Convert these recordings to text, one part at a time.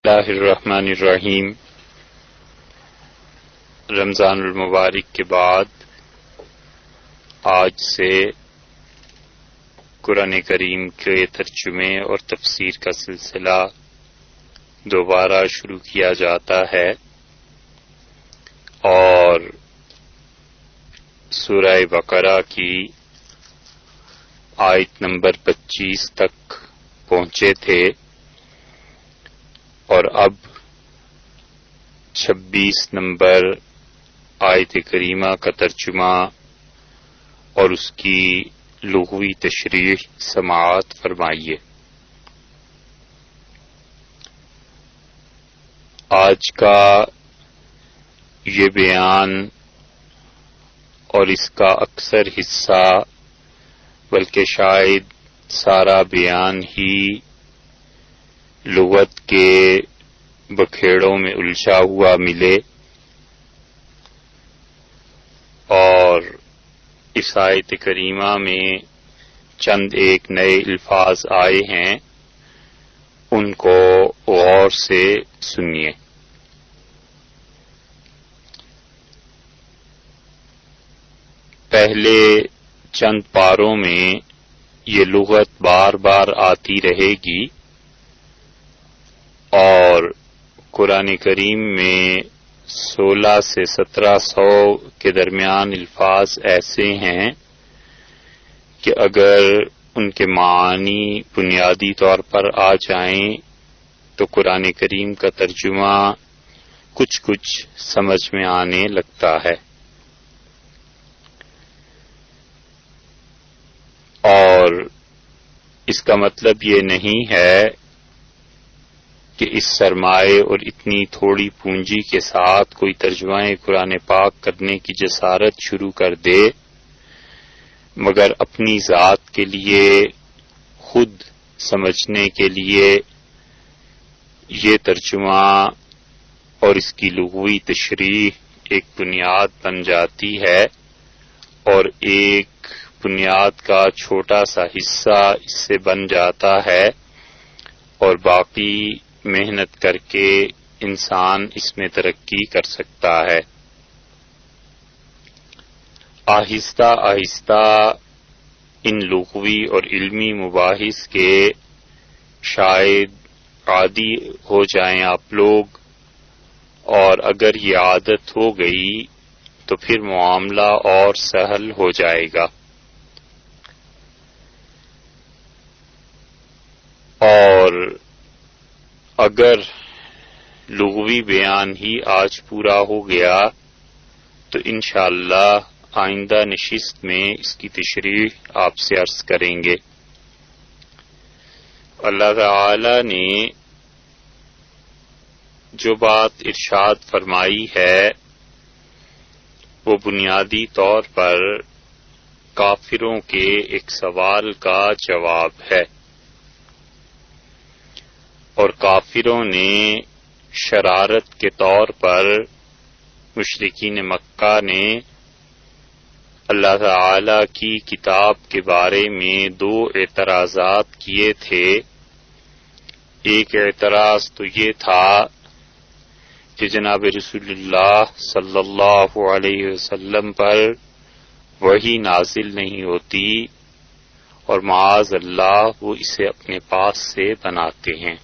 اللہ الرحمن الرحیم۔ رمضان المبارک کے بعد آج سے قرآن کریم کے ترجمے اور تفسیر کا سلسلہ دوبارہ شروع کیا جاتا ہے اور سورہ بقرہ کی آیت نمبر 25 تک پہنچے تھے اور اب 26 نمبر آیت کریمہ کا ترجمہ اور اس کی لغوی تشریح سماعت فرمائیے۔ آج کا یہ بیان اور اس کا اکثر حصہ بلکہ شاید سارا بیان ہی لغت کے بکھیڑوں میں الجھا ہوا ملے اور اس آیت کریمہ میں چند ایک نئے الفاظ آئے ہیں، ان کو غور سے سنیے۔ پہلے چند پاروں میں یہ لغت بار بار آتی رہے گی اور قرآن کریم میں 16 سے 1700 کے درمیان الفاظ ایسے ہیں کہ اگر ان کے معنی بنیادی طور پر آ جائیں تو قرآن کریم کا ترجمہ کچھ سمجھ میں آنے لگتا ہے، اور اس کا مطلب یہ نہیں ہے کہ اس سرمایہ اور اتنی تھوڑی پونجی کے ساتھ کوئی ترجمہ قرآن پاک کرنے کی جسارت شروع کر دے، مگر اپنی ذات کے لیے خود سمجھنے کے لیے یہ ترجمہ اور اس کی لغوی تشریح ایک بنیاد بن جاتی ہے، اور ایک بنیاد کا چھوٹا سا حصہ اس سے بن جاتا ہے اور باقی محنت کر کے انسان اس میں ترقی کر سکتا ہے۔ آہستہ آہستہ ان لغوی اور علمی مباحث کے شاید عادی ہو جائیں آپ لوگ، اور اگر یہ عادت ہو گئی تو پھر معاملہ اور سہل ہو جائے گا، اور اگر لغوی بیان ہی آج پورا ہو گیا تو انشاءاللہ آئندہ نشست میں اس کی تشریح آپ سے عرض کریں گے۔ اللہ تعالی نے جو بات ارشاد فرمائی ہے وہ بنیادی طور پر کافروں کے ایک سوال کا جواب ہے، اور کافروں نے شرارت کے طور پر مشرکین مکہ نے اللہ تعالی کی کتاب کے بارے میں 2 اعتراضات کیے تھے۔ ایک اعتراض تو یہ تھا کہ جناب رسول اللہ صلی اللہ علیہ وسلم پر وحی نازل نہیں ہوتی اور معاذ اللہ وہ اسے اپنے پاس سے بناتے ہیں،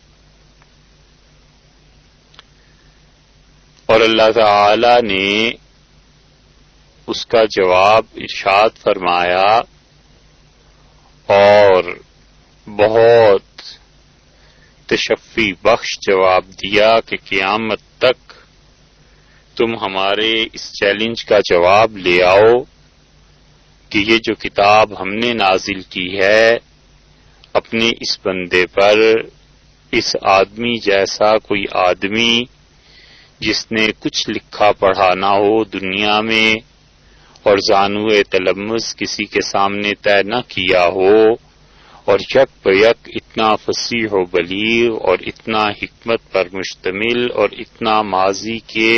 اور اللہ تعالی نے اس کا جواب ارشاد فرمایا اور بہت تشفی بخش جواب دیا کہ قیامت تک تم ہمارے اس چیلنج کا جواب لے آؤ کہ یہ جو کتاب ہم نے نازل کی ہے اپنے اس بندے پر، اس آدمی جیسا کوئی آدمی جس نے کچھ لکھا پڑھا نہ ہو دنیا میں اور زانوئے تلمذ کسی کے سامنے طے نہ کیا ہو، اور یک بیک اتنا فصیح و بلیغ اور اتنا حکمت پر مشتمل اور اتنا ماضی کے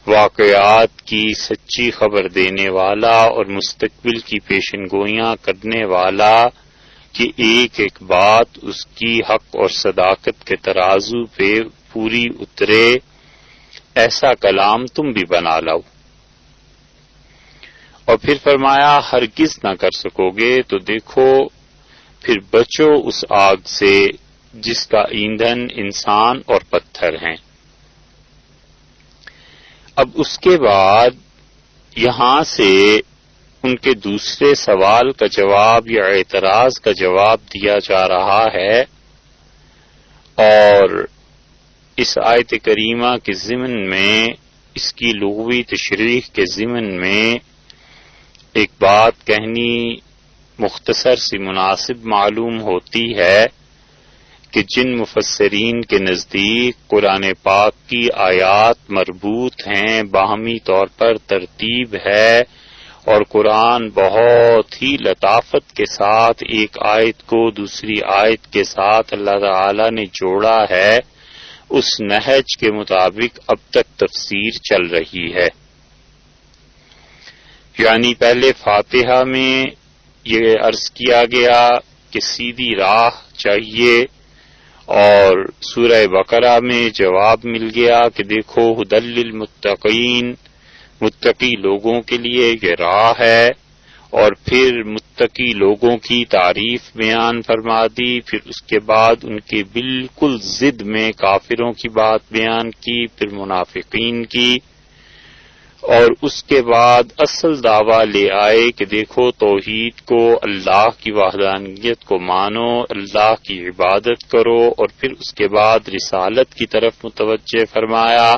واقعات کی سچی خبر دینے والا اور مستقبل کی پیشن گوئیاں کرنے والا کہ ایک ایک بات اس کی حق اور صداقت کے ترازو پہ پوری اترے، ایسا کلام تم بھی بنا لاؤ۔ اور پھر فرمایا ہرگز نہ کر سکو گے تو دیکھو پھر بچو اس آگ سے جس کا ایندھن انسان اور پتھر ہیں۔ اب اس کے بعد یہاں سے ان کے دوسرے سوال کا جواب یا اعتراض کا جواب دیا جا رہا ہے، اور اس آیت کریمہ کے ضمن میں، اس کی لغوی تشریح کے ضمن میں ایک بات کہنی مختصر سی مناسب معلوم ہوتی ہے کہ جن مفسرین کے نزدیک قرآن پاک کی آیات مربوط ہیں، باہمی طور پر ترتیب ہے، اور قرآن بہت ہی لطافت کے ساتھ ایک آیت کو دوسری آیت کے ساتھ اللہ تعالی نے جوڑا ہے، اس نہج کے مطابق اب تک تفسیر چل رہی ہے۔ یعنی پہلے فاتحہ میں یہ عرض کیا گیا کہ سیدھی راہ چاہیے، اور سورہ بقرہ میں جواب مل گیا کہ دیکھو ھدی للمتقین، متقی لوگوں کے لیے یہ راہ ہے، اور پھر متقی لوگوں کی تعریف بیان فرما دی، پھر اس کے بعد ان کے بالکل ضد میں کافروں کی بات بیان کی، پھر منافقین کی، اور اس کے بعد اصل دعویٰ لے آئے کہ دیکھو توحید کو، اللہ کی وحدانیت کو مانو، اللہ کی عبادت کرو، اور پھر اس کے بعد رسالت کی طرف متوجہ فرمایا،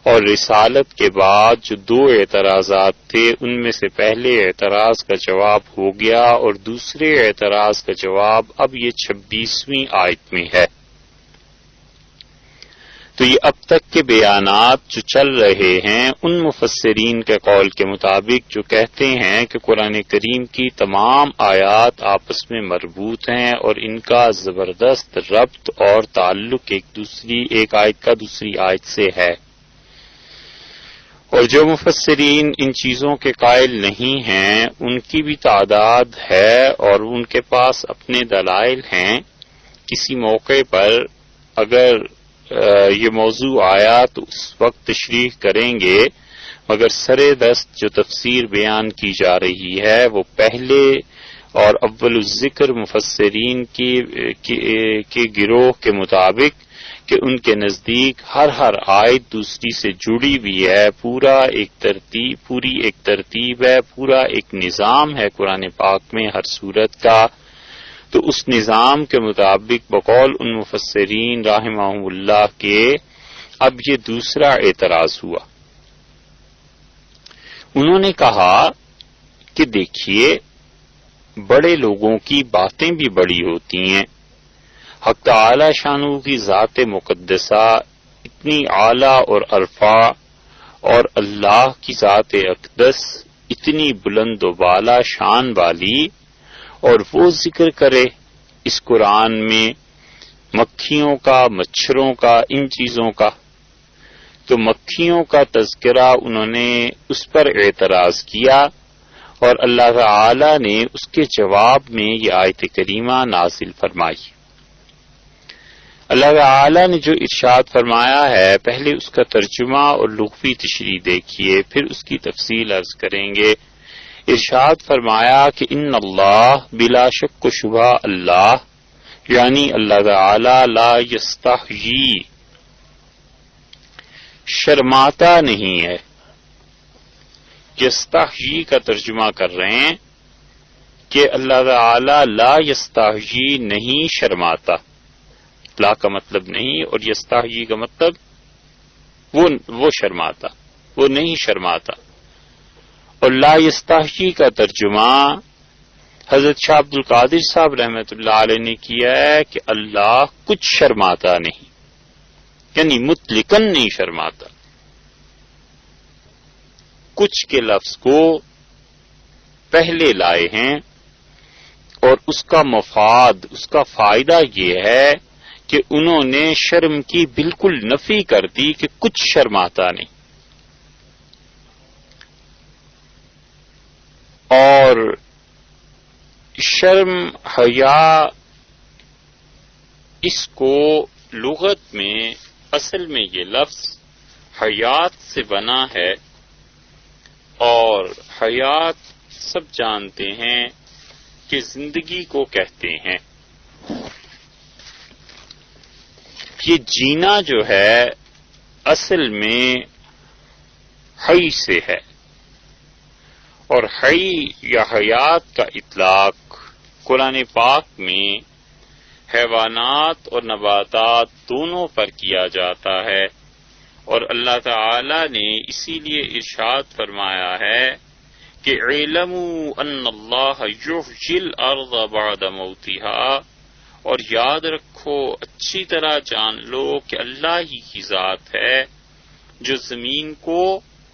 اور رسالت کے بعد جو دو اعتراضات تھے ان میں سے پہلے اعتراض کا جواب ہو گیا، اور دوسرے اعتراض کا جواب اب یہ 26ویں آیت میں ہے۔ تو یہ اب تک کے بیانات جو چل رہے ہیں ان مفسرین کے قول کے مطابق جو کہتے ہیں کہ قرآن کریم کی تمام آیات آپس میں مربوط ہیں اور ان کا زبردست ربط اور تعلق ایک آیت کا دوسری آیت سے ہے، اور جو مفسرین ان چیزوں کے قائل نہیں ہیں ان کی بھی تعداد ہے اور ان کے پاس اپنے دلائل ہیں۔ کسی موقع پر اگر یہ موضوع آیا تو اس وقت تشریح کریں گے، مگر سر دست جو تفسیر بیان کی جا رہی ہے وہ پہلے اور اول الذکر مفسرین کے گروہ کے مطابق کہ ان کے نزدیک ہر آیت دوسری سے جڑی ہوئی ہے، پوری ایک ترتیب ہے، پورا ایک نظام ہے قرآن پاک میں ہر سورت کا۔ تو اس نظام کے مطابق بقول ان مفسرین رحمہم اللہ کے اب یہ دوسرا اعتراض ہوا۔ انہوں نے کہا کہ دیکھیے بڑے لوگوں کی باتیں بھی بڑی ہوتی ہیں، حق تعالی شانہ کی ذات مقدسہ اتنی اعلیٰ اور ارفع، اور اللہ کی ذات اقدس اتنی بلند و بالا شان والی، اور وہ ذکر کرے اس قرآن میں مکھیوں کا، مچھروں کا، ان چیزوں کا۔ تو مکھیوں کا تذکرہ انہوں نے اس پر اعتراض کیا، اور اللہ تعالی نے اس کے جواب میں یہ آیت کریمہ نازل فرمائی۔ اللہ تعالی نے جو ارشاد فرمایا ہے پہلے اس کا ترجمہ اور لغوی تشریح دیکھیے، پھر اس کی تفصیل عرض کریں گے۔ ارشاد فرمایا کہ ان اللہ بلا شک و شبہ اللہ، یعنی اللہ تعالی لا یستحیی، شرماتا نہیں ہے۔ یستحیی کا ترجمہ کر رہے ہیں کہ اللہ تعالی لا یستحیی نہیں شرماتا، لا کا مطلب نہیں اور یستحیی کا مطلب وہ شرماتا، وہ نہیں شرماتا۔ اور لا یستحیی کا ترجمہ حضرت شاہ عبد القادر صاحب رحمۃ اللہ علیہ نے کیا ہے کہ اللہ کچھ شرماتا نہیں، یعنی مطلقاً نہیں شرماتا۔ کچھ کے لفظ کو پہلے لائے ہیں، اور اس کا مفاد، اس کا فائدہ یہ ہے کہ انہوں نے شرم کی بالکل نفی کر دی کہ کچھ شرماتا نہیں۔ اور شرم حیا اس کو لغت میں اصل میں یہ لفظ حیات سے بنا ہے، اور حیات سب جانتے ہیں کہ زندگی کو کہتے ہیں۔ یہ جینا جو ہے اصل میں حی سے ہے، اور حی یا حیات کا اطلاق قرآن پاک میں حیوانات اور نباتات دونوں پر کیا جاتا ہے، اور اللہ تعالی نے اسی لیے ارشاد فرمایا ہے کہ اعلموا ان اللہ یحیی الارض بعد موتها، اور یاد رکھو، اچھی طرح جان لو کہ اللہ ہی کی ذات ہے جو زمین کو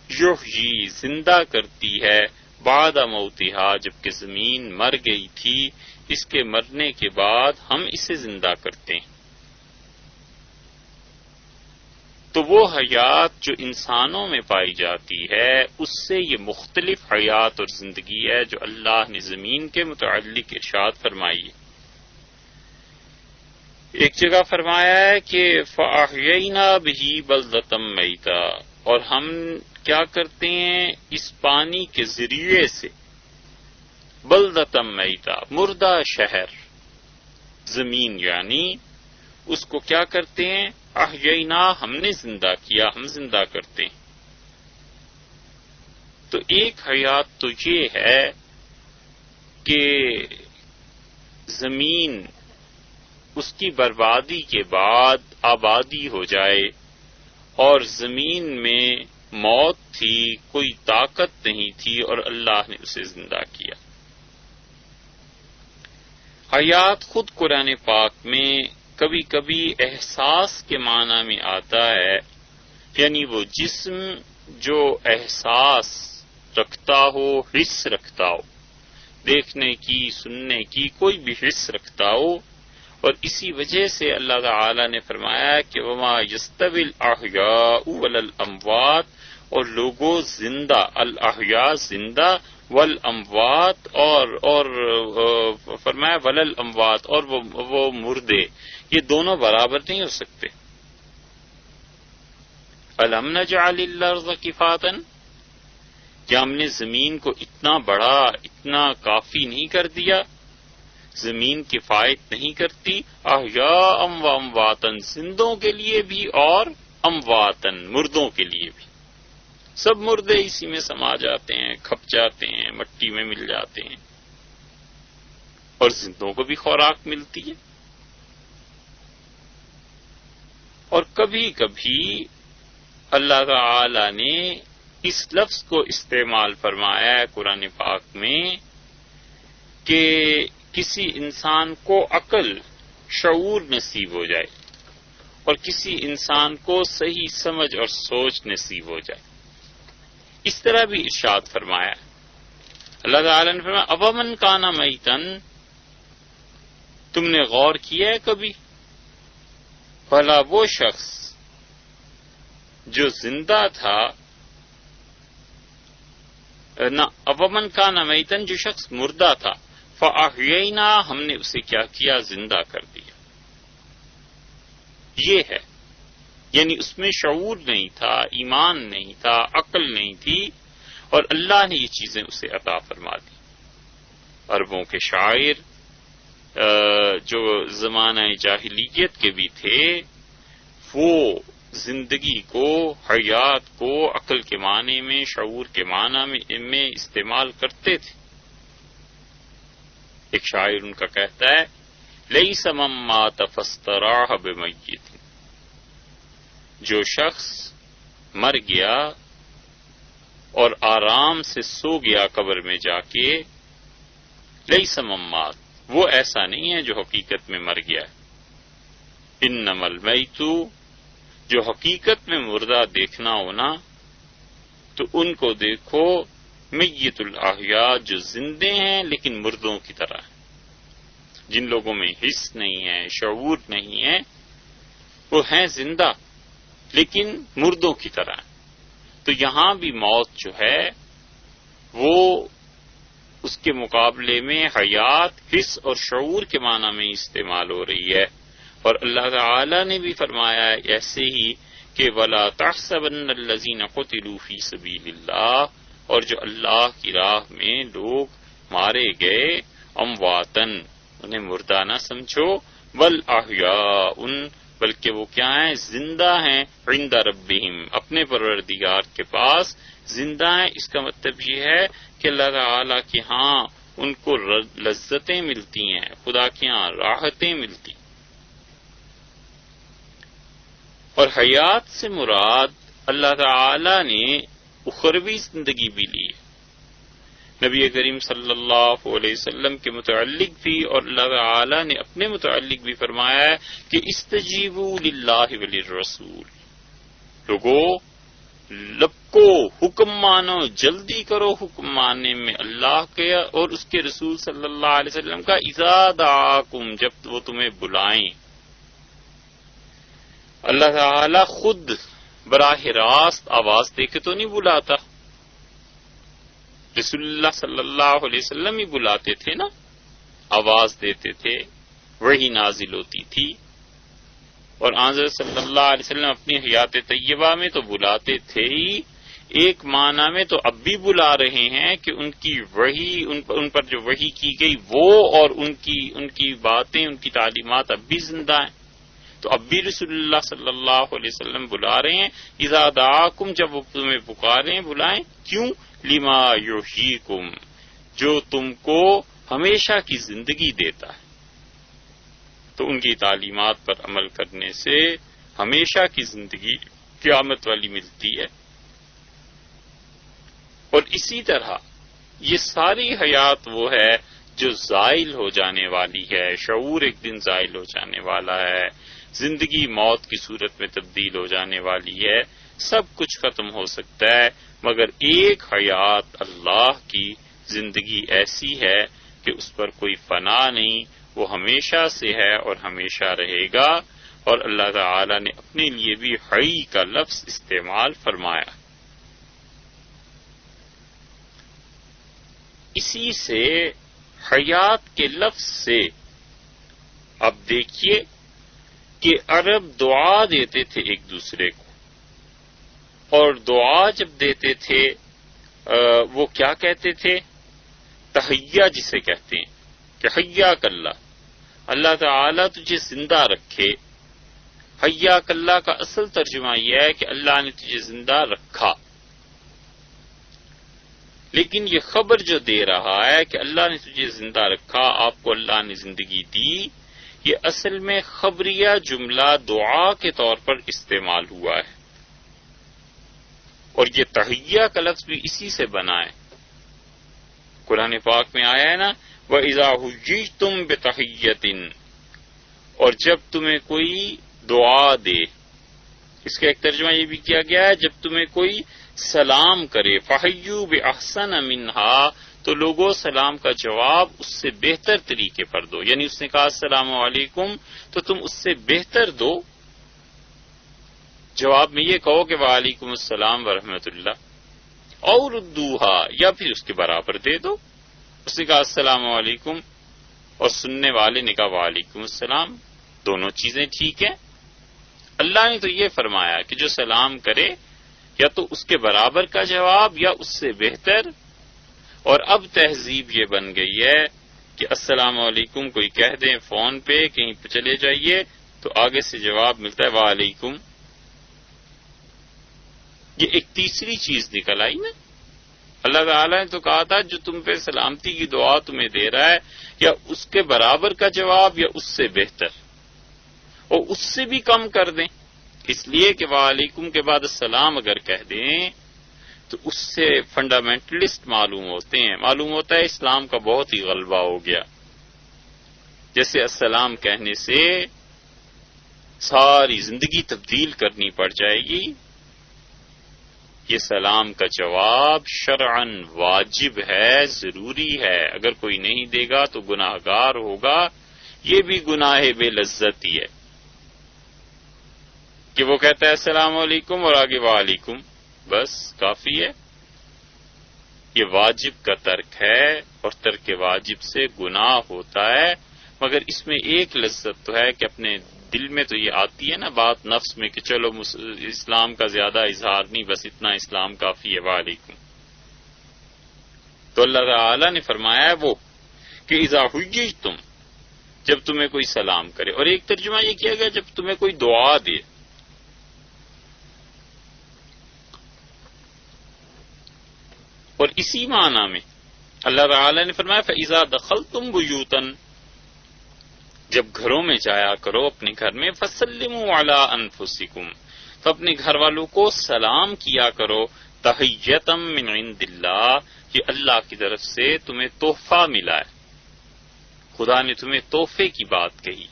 یحیی زندہ کرتی ہے بعد موتها، جبکہ زمین مر گئی تھی، اس کے مرنے کے بعد ہم اسے زندہ کرتے ہیں۔ تو وہ حیات جو انسانوں میں پائی جاتی ہے اس سے یہ مختلف حیات اور زندگی ہے جو اللہ نے زمین کے متعلق ارشاد فرمائی ہے۔ ایک جگہ فرمایا ہے کہ فَأَحْيَيْنَا بِهِ بَلْدَةً مَيْتًا، اور ہم کیا کرتے ہیں اس پانی کے ذریعے سے بلدۃ میتا، مردہ شہر، زمین یعنی اس کو کیا کرتے ہیں، احیینا، ہم نے زندہ کیا، ہم زندہ کرتے ہیں۔ تو ایک حیات تو یہ ہے کہ زمین اس کی بربادی کے بعد آبادی ہو جائے، اور زمین میں موت تھی، کوئی طاقت نہیں تھی، اور اللہ نے اسے زندہ کیا۔ حیات خود قرآن پاک میں کبھی کبھی احساس کے معنی میں آتا ہے، یعنی وہ جسم جو احساس رکھتا ہو، حس رکھتا ہو، دیکھنے کی، سننے کی، کوئی بھی حس رکھتا ہو، اور اسی وجہ سے اللہ تعالی نے فرمایا کہ وما یستوی الاحیاء والاموات، اور لوگوں زندہ، الاحیاء زندہ، والاموات اور فرمایا وللاموات، اور وہ مردے، یہ دونوں برابر نہیں ہو سکتے۔ الم نجعل الارض کفاتا، کیا ہم نے زمین کو اتنا بڑا، اتنا کافی نہیں کر دیا؟ زمین کفایت نہیں کرتی، احیاء و امواتن، زندوں کے لیے بھی اور امواتن، مردوں کے لیے بھی۔ سب مردے اسی میں سما جاتے ہیں، کھپ جاتے ہیں، مٹی میں مل جاتے ہیں، اور زندوں کو بھی خوراک ملتی ہے۔ اور کبھی کبھی اللہ تعالی نے اس لفظ کو استعمال فرمایا ہے قرآن پاک میں کہ کسی انسان کو عقل، شعور نصیب ہو جائے، اور کسی انسان کو صحیح سمجھ اور سوچ نصیب ہو جائے۔ اس طرح بھی ارشاد فرمایا اللہ تعالی نے فرمایا اومن کان میتن، تم نے غور کیا ہے کبھی، بھلا وہ شخص جو زندہ تھا، نہ اومن کان میتن، جو شخص مردہ تھا، فاحیینا، ہم نے اسے کیا کیا، زندہ کر دیا۔ یہ ہے، یعنی اس میں شعور نہیں تھا، ایمان نہیں تھا، عقل نہیں تھی، اور اللہ نے یہ چیزیں اسے عطا فرما دی۔ عربوں کے شاعر جو زمانہ جاہلیت کے بھی تھے، وہ زندگی کو، حیات کو عقل کے معنی میں، شعور کے معنی میں استعمال کرتے تھے۔ ایک شاعر ان کا کہتا ہے لیس من مات فاستراح بمیت، جو شخص مر گیا اور آرام سے سو گیا قبر میں جا کے، لیس من مات، وہ ایسا نہیں ہے جو حقیقت میں مر گیا ہے۔ انما المیت، جو حقیقت میں مردہ دیکھنا ہونا تو ان کو دیکھو، میت الاحیاء، جو زندے ہیں لیکن مردوں کی طرح ہیں، جن لوگوں میں حس نہیں ہے، شعور نہیں ہے، وہ ہیں زندہ لیکن مردوں کی طرح ہیں۔ تو یہاں بھی موت جو ہے وہ اس کے مقابلے میں حیات حس اور شعور کے معنی میں استعمال ہو رہی ہے. اور اللہ تعالی نے بھی فرمایا ہے ایسے ہی کہ وَلَا تَحْسَبَنَّ الَّذِينَ قُتِلُوا فِي سَبِيلِ اللَّهِ، اور جو اللہ کی راہ میں لوگ مارے گئے، امواتن، انہیں مردہ نہ سمجھو، بل احیاء، بلکہ وہ کیا ہیں؟ زندہ ہیں، عند ربہم، اپنے پروردگار کے پاس زندہ ہیں. اس کا مطلب یہ ہے کہ اللہ تعالی کے ہاں ان کو لذتیں ملتی ہیں، خدا کے ہاں راحتیں ملتی. اور حیات سے مراد اللہ تعالی نے اخروی زندگی بھی لی ہے. نبی کریم صلی اللہ علیہ وسلم کے متعلق بھی اور اللہ تعالی نے اپنے متعلق بھی فرمایا ہے کہ استجیبوا للہ وللرسول، لوگو لبکو حکم مانو، جلدی کرو حکم ماننے میں اللہ کے اور اس کے رسول صلی اللہ علیہ وسلم کا، اذا دعاکم، جب وہ تمہیں بلائیں. اللہ تعالی خود براہ راست آواز دے کے تو نہیں بلاتا، رسول اللہ صلی اللہ علیہ وسلم ہی بلاتے تھے نا، آواز دیتے تھے، وحی نازل ہوتی تھی. اور حضرت صلی اللہ علیہ وسلم اپنی حیات طیبہ میں تو بلاتے تھے ہی، ایک معنی میں تو اب بھی بلا رہے ہیں کہ ان کی وحی، ان پر جو وحی کی گئی وہ اور ان کی باتیں، ان کی تعلیمات اب بھی زندہ ہیں. تو اب بھی رسول اللہ صلی اللہ علیہ وسلم بلا رہے ہیں، اذا دعاکم، جب وہ تمہیں پکاریں بلائیں. کیوں؟ لما یحییکم، جو تم کو ہمیشہ کی زندگی دیتا ہے. تو ان کی تعلیمات پر عمل کرنے سے ہمیشہ کی زندگی قیامت والی ملتی ہے. اور اسی طرح یہ ساری حیات وہ ہے جو زائل ہو جانے والی ہے، شعور ایک دن زائل ہو جانے والا ہے، زندگی موت کی صورت میں تبدیل ہو جانے والی ہے، سب کچھ ختم ہو سکتا ہے، مگر ایک حیات اللہ کی زندگی ایسی ہے کہ اس پر کوئی فنا نہیں، وہ ہمیشہ سے ہے اور ہمیشہ رہے گا. اور اللہ تعالی نے اپنے لیے بھی حی کا لفظ استعمال فرمایا. اسی سے حیات کے لفظ سے اب دیکھیے کہ عرب دعا دیتے تھے ایک دوسرے کو، اور دعا جب دیتے تھے وہ کیا کہتے تھے؟ تحیہ جسے کہتے ہیں کہ حیاک اللہ، اللہ تعالیٰ تجھے زندہ رکھے. حیاک اللہ کا اصل ترجمہ یہ ہے کہ اللہ نے تجھے زندہ رکھا، لیکن یہ خبر جو دے رہا ہے کہ اللہ نے تجھے زندہ رکھا، آپ کو اللہ نے زندگی دی، یہ اصل میں خبریہ جملہ دعا کے طور پر استعمال ہوا ہے. اور یہ تحیہ کا لفظ بھی اسی سے بنا ہے. قرآن پاک میں آیا ہے نا، وَإِذَا حُيِّيتُم بِتَحِيَّةٍ، اور جب تمہیں کوئی دعا دے. اس کا ایک ترجمہ یہ بھی کیا گیا ہے جب تمہیں کوئی سلام کرے، فَحَيُّوا بِأَحْسَنَ مِنْهَا، تو لوگوں سلام کا جواب اس سے بہتر طریقے پر دو. یعنی اس نے کہا السلام علیکم تو تم اس سے بہتر دو، جواب میں یہ کہو کہ وعلیکم السلام ورحمۃ اللہ، اور ردوہا، یا پھر اس کے برابر دے دو. اس نے کہا السلام علیکم اور سننے والے نے کہا وعلیکم السلام، دونوں چیزیں ٹھیک ہیں. اللہ نے تو یہ فرمایا کہ جو سلام کرے یا تو اس کے برابر کا جواب یا اس سے بہتر. اور اب تہذیب یہ بن گئی ہے کہ السلام علیکم کوئی کہہ دیں فون پہ، کہیں پہ چلے جائیے تو آگے سے جواب ملتا ہے وعلیکم. یہ ایک تیسری چیز نکل آئی نا. اللہ تعالیٰ نے تو کہا تھا جو تم پہ سلامتی کی دعا تمہیں دے رہا ہے یا اس کے برابر کا جواب یا اس سے بہتر، اور اس سے بھی کم کر دیں. اس لیے کہ وعلیکم کے بعد السلام اگر کہہ دیں تو اس سے فنڈامنٹلسٹ معلوم ہوتے ہیں، معلوم ہوتا ہے اسلام کا بہت ہی غلبہ ہو گیا. جیسے السلام کہنے سے ساری زندگی تبدیل کرنی پڑ جائے گی. یہ سلام کا جواب شرعاً واجب ہے، ضروری ہے. اگر کوئی نہیں دے گا تو گناہ گار ہوگا. یہ بھی گناہ بے لذت ہی ہے کہ وہ کہتا ہے السلام علیکم اور آگے وعلیکم، بس کافی ہے. یہ واجب کا ترک ہے. اور ترک واجب سے گناہ ہوتا ہے، مگر اس میں ایک لذت تو ہے کہ اپنے دل میں تو یہ آتی ہے نا بات نفس میں کہ چلو اسلام کا زیادہ اظہار نہیں، بس اتنا اسلام کافی ہے، وعلیکم. تو اللہ تعالی نے فرمایا ہے وہ کہ اذا حییتم، جب تمہیں کوئی سلام کرے، اور ایک ترجمہ یہ کیا گیا جب تمہیں کوئی دعا دے. اور اسی معنی میں اللہ تعالی نے فرمایا فَإِذَا دَخَلْتُمْ بُيُوتًا، جب گھروں میں جایا کرو اپنے گھر میں، فَسَلِّمُوا عَلَىٰ أَنفُسِكُمْ، تو اپنے گھر والوں کو سلام کیا کرو، تحیۃ من عند اللہ، یہ اللہ کی طرف سے تمہیں تحفہ ملا ہے. خدا نے تمہیں تحفے کی بات کہی.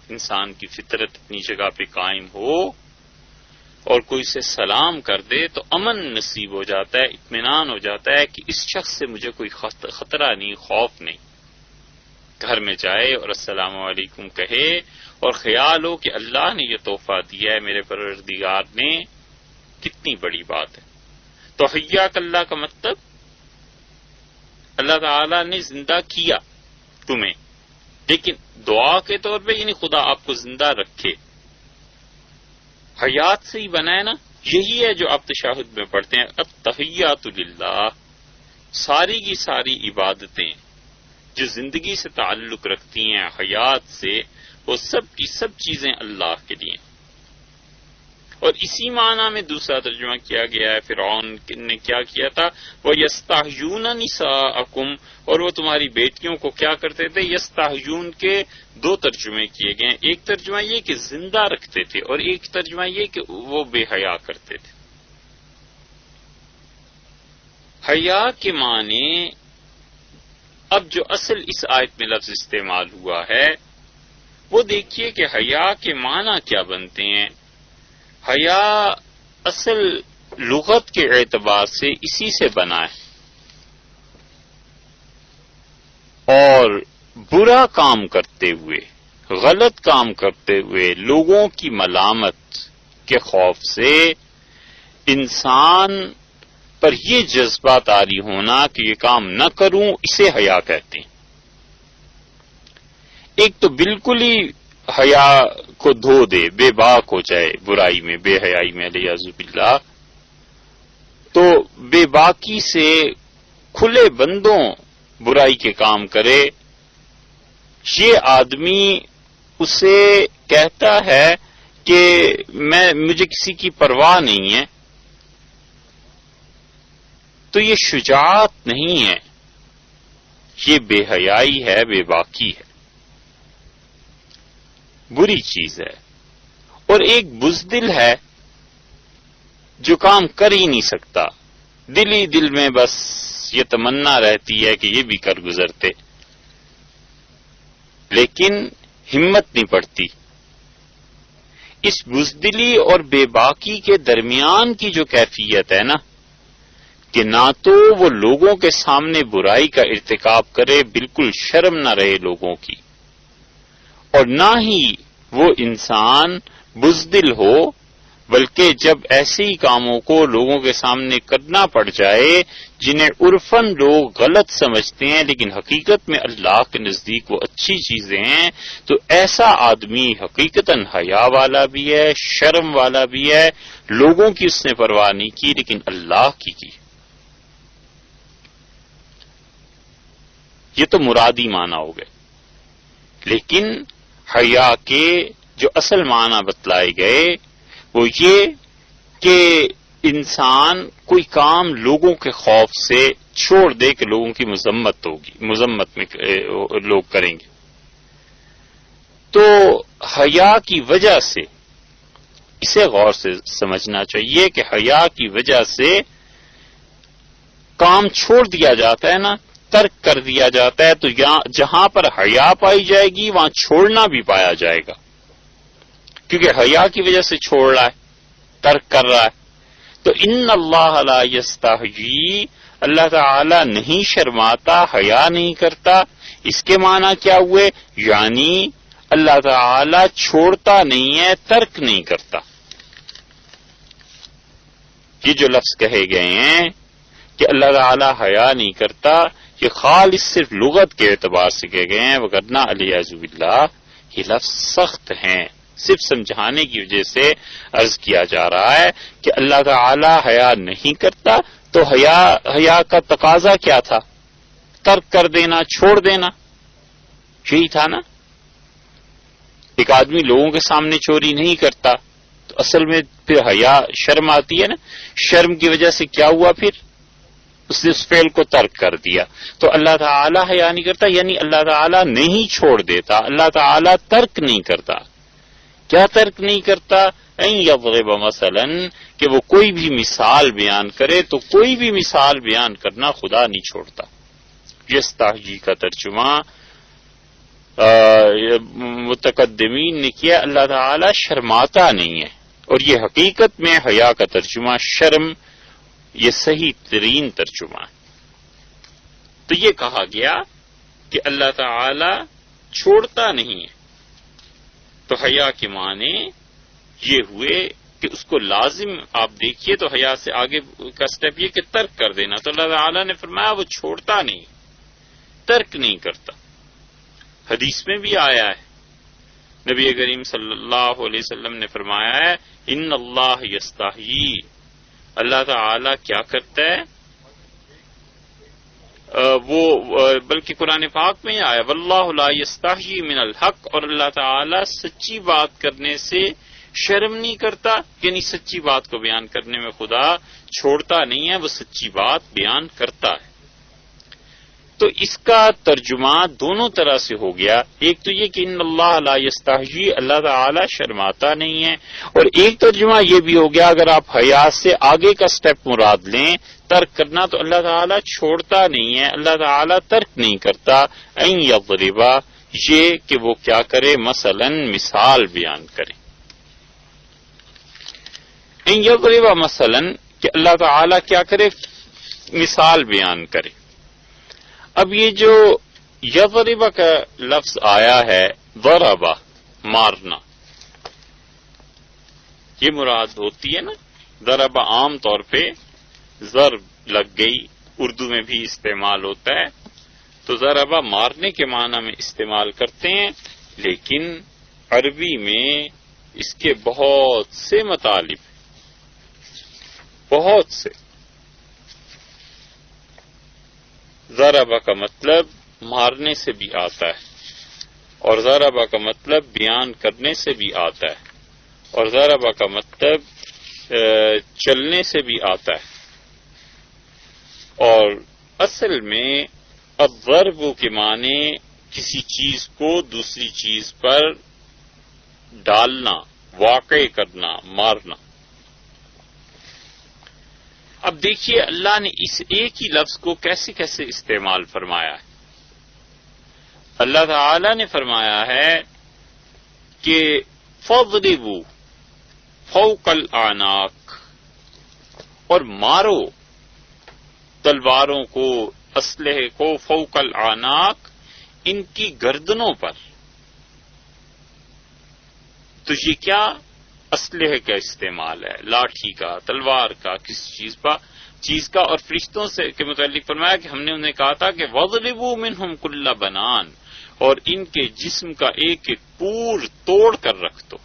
انسان کی فطرت اپنی جگہ پہ قائم ہو اور کوئی سے سلام کر دے تو امن نصیب ہو جاتا ہے، اطمینان ہو جاتا ہے کہ اس شخص سے مجھے کوئی خطرہ نہیں، خوف نہیں. گھر میں جائے اور السلام علیکم کہے اور خیال ہو کہ اللہ نے یہ تحفہ دیا ہے میرے پروردگار نے، کتنی بڑی بات ہے. تو حیاک اللہ کا مطلب اللہ تعالی نے زندہ کیا تمہیں، لیکن دعا کے طور پہ یعنی خدا آپ کو زندہ رکھے. حیات سے ہی بنا ہے نا، یہی ہے جو آپ تشہد میں پڑھتے ہیں، التحیات للہ. ساری کی ساری عبادتیں جو زندگی سے تعلق رکھتی ہیں حیات سے، وہ سب کی سب چیزیں اللہ کے لیے. اور اسی معنی میں دوسرا ترجمہ کیا گیا ہے. فرعون نے کیا کیا تھا؟ وَيَسْتَحْيُونَ نِسَاءَكُمْ، اور وہ تمہاری بیٹیوں کو کیا کرتے تھے؟ یستحیون کے دو ترجمے کیے گئے ہیں. ایک ترجمہ یہ کہ زندہ رکھتے تھے، اور ایک ترجمہ یہ کہ وہ بے حیا کرتے تھے. حیا کے معنی اب جو اصل اس آیت میں لفظ استعمال ہوا ہے وہ دیکھیے کہ حیا کے معنی کیا بنتے ہیں. حیا اصل لغت کے اعتبار سے اسی سے بنا ہے، اور برا کام کرتے ہوئے، غلط کام کرتے ہوئے لوگوں کی ملامت کے خوف سے انسان پر یہ جذبہ طاری ہونا کہ یہ کام نہ کروں، اسے حیا کہتے ہیں. ایک تو بالکل ہی حیا کو دھو دے، بے باک ہو جائے برائی میں، بے حیائی میں، علیاذ باللہ. تو بے باکی سے کھلے بندوں برائی کے کام کرے، یہ آدمی اسے کہتا ہے کہ مجھے کسی کی پرواہ نہیں ہے، تو یہ شجاعت نہیں ہے، یہ بے حیائی ہے، بے باکی ہے، بری چیز ہے. اور ایک بزدل ہے جو کام کر ہی نہیں سکتا، دل ہی دل میں بس یہ تمنا رہتی ہے کہ یہ بھی کر گزرتے، لیکن ہمت نہیں پڑتی. اس بزدلی اور بے باکی کے درمیان کی جو کیفیت ہے نا، کہ نہ تو وہ لوگوں کے سامنے برائی کا ارتکاب کرے، بالکل شرم نہ رہے لوگوں کی، اور نہ ہی وہ انسان بزدل ہو، بلکہ جب ایسے ہی کاموں کو لوگوں کے سامنے کرنا پڑ جائے جنہیں عرفاً لوگ غلط سمجھتے ہیں لیکن حقیقت میں اللہ کے نزدیک وہ اچھی چیزیں ہیں، تو ایسا آدمی حقیقتاً حیا والا بھی ہے، شرم والا بھی ہے. لوگوں کی اس نے پرواہ نہیں کی لیکن اللہ کی. یہ تو مرادی معنی ہو گئے. لیکن حیا کے جو اصل معنی بتلائے گئے وہ یہ کہ انسان کوئی کام لوگوں کے خوف سے چھوڑ دے کہ لوگوں کی مذمت ہوگی، مذمت میں لوگ کریں گے. تو حیا کی وجہ سے اسے غور سے سمجھنا چاہیے کہ حیا کی وجہ سے کام چھوڑ دیا جاتا ہے نا، ترک کر دیا جاتا ہے. تو جہاں پر حیا پائی جائے گی وہاں چھوڑنا بھی پایا جائے گا، کیونکہ حیا کی وجہ سے چھوڑ رہا ہے، ترک کر رہا ہے. تو ان اللہ لا یستحیی، اللہ تعالی نہیں شرماتا، حیا نہیں کرتا. اس کے معنی کیا ہوئے؟ یعنی اللہ تعالی چھوڑتا نہیں ہے، ترک نہیں کرتا. یہ جو لفظ کہے گئے ہیں کہ اللہ تعالی حیا نہیں کرتا، یہ خالص صرف لغت کے اعتبار سے کہے گئے ہیں، وگرنہ علیہ باللہ یہ لفظ سخت ہیں، صرف سمجھانے کی وجہ سے عرض کیا جا رہا ہے کہ اللہ تعالی حیا نہیں کرتا، تو حیا کا تقاضا کیا تھا؟ ترک کر دینا، چھوڑ دینا، یہی تھا نا۔ ایک آدمی لوگوں کے سامنے چوری نہیں کرتا تو اصل میں پھر حیا شرم آتی ہے نا، شرم کی وجہ سے کیا ہوا؟ پھر اس نے اس فعل کو ترک کر دیا۔ تو اللہ تعالی حیا نہیں کرتا یعنی اللہ تعالی نہیں چھوڑ دیتا، اللہ تعالی ترک نہیں کرتا۔ کیا ترک نہیں کرتا؟ ان یضرب مثلا، کہ وہ کوئی بھی مثال بیان کرے، تو کوئی بھی مثال بیان کرنا خدا نہیں چھوڑتا۔ یستحیی کا ترجمہ متقدمین نے کیا اللہ تعالی شرماتا نہیں ہے، اور یہ حقیقت میں حیا کا ترجمہ شرم، یہ صحیح ترین ترجمہ ہے۔ تو یہ کہا گیا کہ اللہ تعالی چھوڑتا نہیں ہے، تو حیا کے معنی یہ ہوئے کہ اس کو لازم آپ دیکھیے تو حیا سے آگے کا سٹیپ یہ کہ ترک کر دینا، تو اللہ تعالی نے فرمایا وہ چھوڑتا نہیں، ترک نہیں کرتا۔ حدیث میں بھی آیا ہے، نبی کریم صلی اللہ علیہ وسلم نے فرمایا ہے ان اللہ یستحیی، اللہ تعالی کیا کرتا ہے؟ وہ بلکہ قرآن پاک میں ہی آیا واللہ لا یستحیی من الحق، اور اللہ تعالی سچی بات کرنے سے شرم نہیں کرتا، یعنی سچی بات کو بیان کرنے میں خدا چھوڑتا نہیں ہے، وہ سچی بات بیان کرتا ہے۔ تو اس کا ترجمہ دونوں طرح سے ہو گیا، ایک تو یہ کہ ان اللہ لا یستحیی، اللہ تعالی شرماتا نہیں ہے، اور ایک ترجمہ یہ بھی ہو گیا اگر آپ حیا سے آگے کا سٹیپ مراد لیں ترک کرنا، تو اللہ تعالی چھوڑتا نہیں ہے، اللہ تعالی ترک نہیں کرتا۔ ان یضربا، یہ کہ وہ کیا کرے؟ مثلا مثال بیان کرے۔ ان یضربا مثلا، کہ اللہ تعالی کیا کرے؟ مثال بیان کرے۔ اب یہ جو یضرب کا لفظ آیا ہے، ضربا مارنا، یہ مراد ہوتی ہے نا۔ ضرب عام طور پہ ضرب لگ گئی، اردو میں بھی استعمال ہوتا ہے، تو ضربا مارنے کے معنی میں استعمال کرتے ہیں، لیکن عربی میں اس کے بہت سے مطالب، بہت سے۔ ضربہ کا مطلب مارنے سے بھی آتا ہے، اور ضربہ کا مطلب بیان کرنے سے بھی آتا ہے، اور ضربہ کا مطلب چلنے سے بھی آتا ہے۔ اور اصل میں الضرب کے معنی کسی چیز کو دوسری چیز پر ڈالنا، واقع کرنا، مارنا۔ اب دیکھیے اللہ نے اس ایک ہی لفظ کو کیسے کیسے استعمال فرمایا ہے۔ اللہ تعالی نے فرمایا ہے کہ فَاضْرِبُوا فَوْقَ الْأَعْنَاقِ، اور مارو تلواروں کو، اسلحے کو، فوق العناق، ان کی گردنوں پر۔ تو یہ کیا اسلحے کا استعمال ہے؟ لاٹھی کا، تلوار کا، کسی چیز کا۔ اور فرشتوں سے کے متعلق فرمایا کہ ہم نے انہیں کہا تھا کہ وَاضْرِبُوا مِنْهُمْ كُلَّ بَنَانٍ، اور ان کے جسم کا ایک ایک پور توڑ کر رکھ دو۔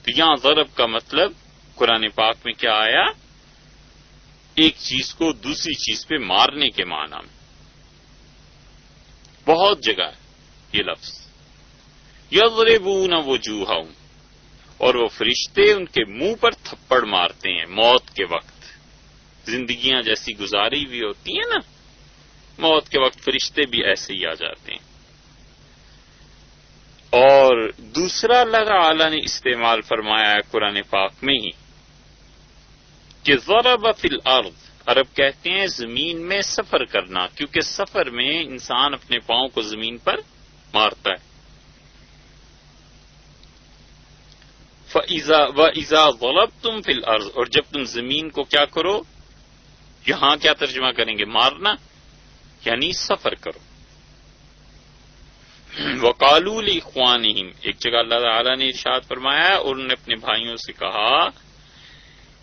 تو یہاں ضرب کا مطلب قرآن پاک میں کیا آیا؟ ایک چیز کو دوسری چیز پہ مارنے کے معنی میں۔ بہت جگہ ہے یہ لفظ، یضربون وجوہہم، اور وہ فرشتے ان کے منہ پر تھپڑ مارتے ہیں موت کے وقت۔ زندگیاں جیسی گزاری بھی ہوتی ہیں نا، موت کے وقت فرشتے بھی ایسے ہی آ جاتے ہیں۔ اور دوسرا اللہ تعالی نے استعمال فرمایا ہے قرآن پاک میں ہی کہ ضرب فی الارض، عرب کہتے ہیں زمین میں سفر کرنا، کیونکہ سفر میں انسان اپنے پاؤں کو زمین پر مارتا ہے۔ وَإِذَا ضَرَبْتُمْ فِي الْأَرْضِ، اور جب تم زمین کو کیا کرو، یہاں کیا ترجمہ کریں گے؟ مارنا، یعنی سفر کرو۔ وَقَالُوا لِإِخْوَانِهِمْ، ایک جگہ اللہ تعالیٰ نے ارشاد فرمایا اور انہوں نے اپنے بھائیوں سے کہا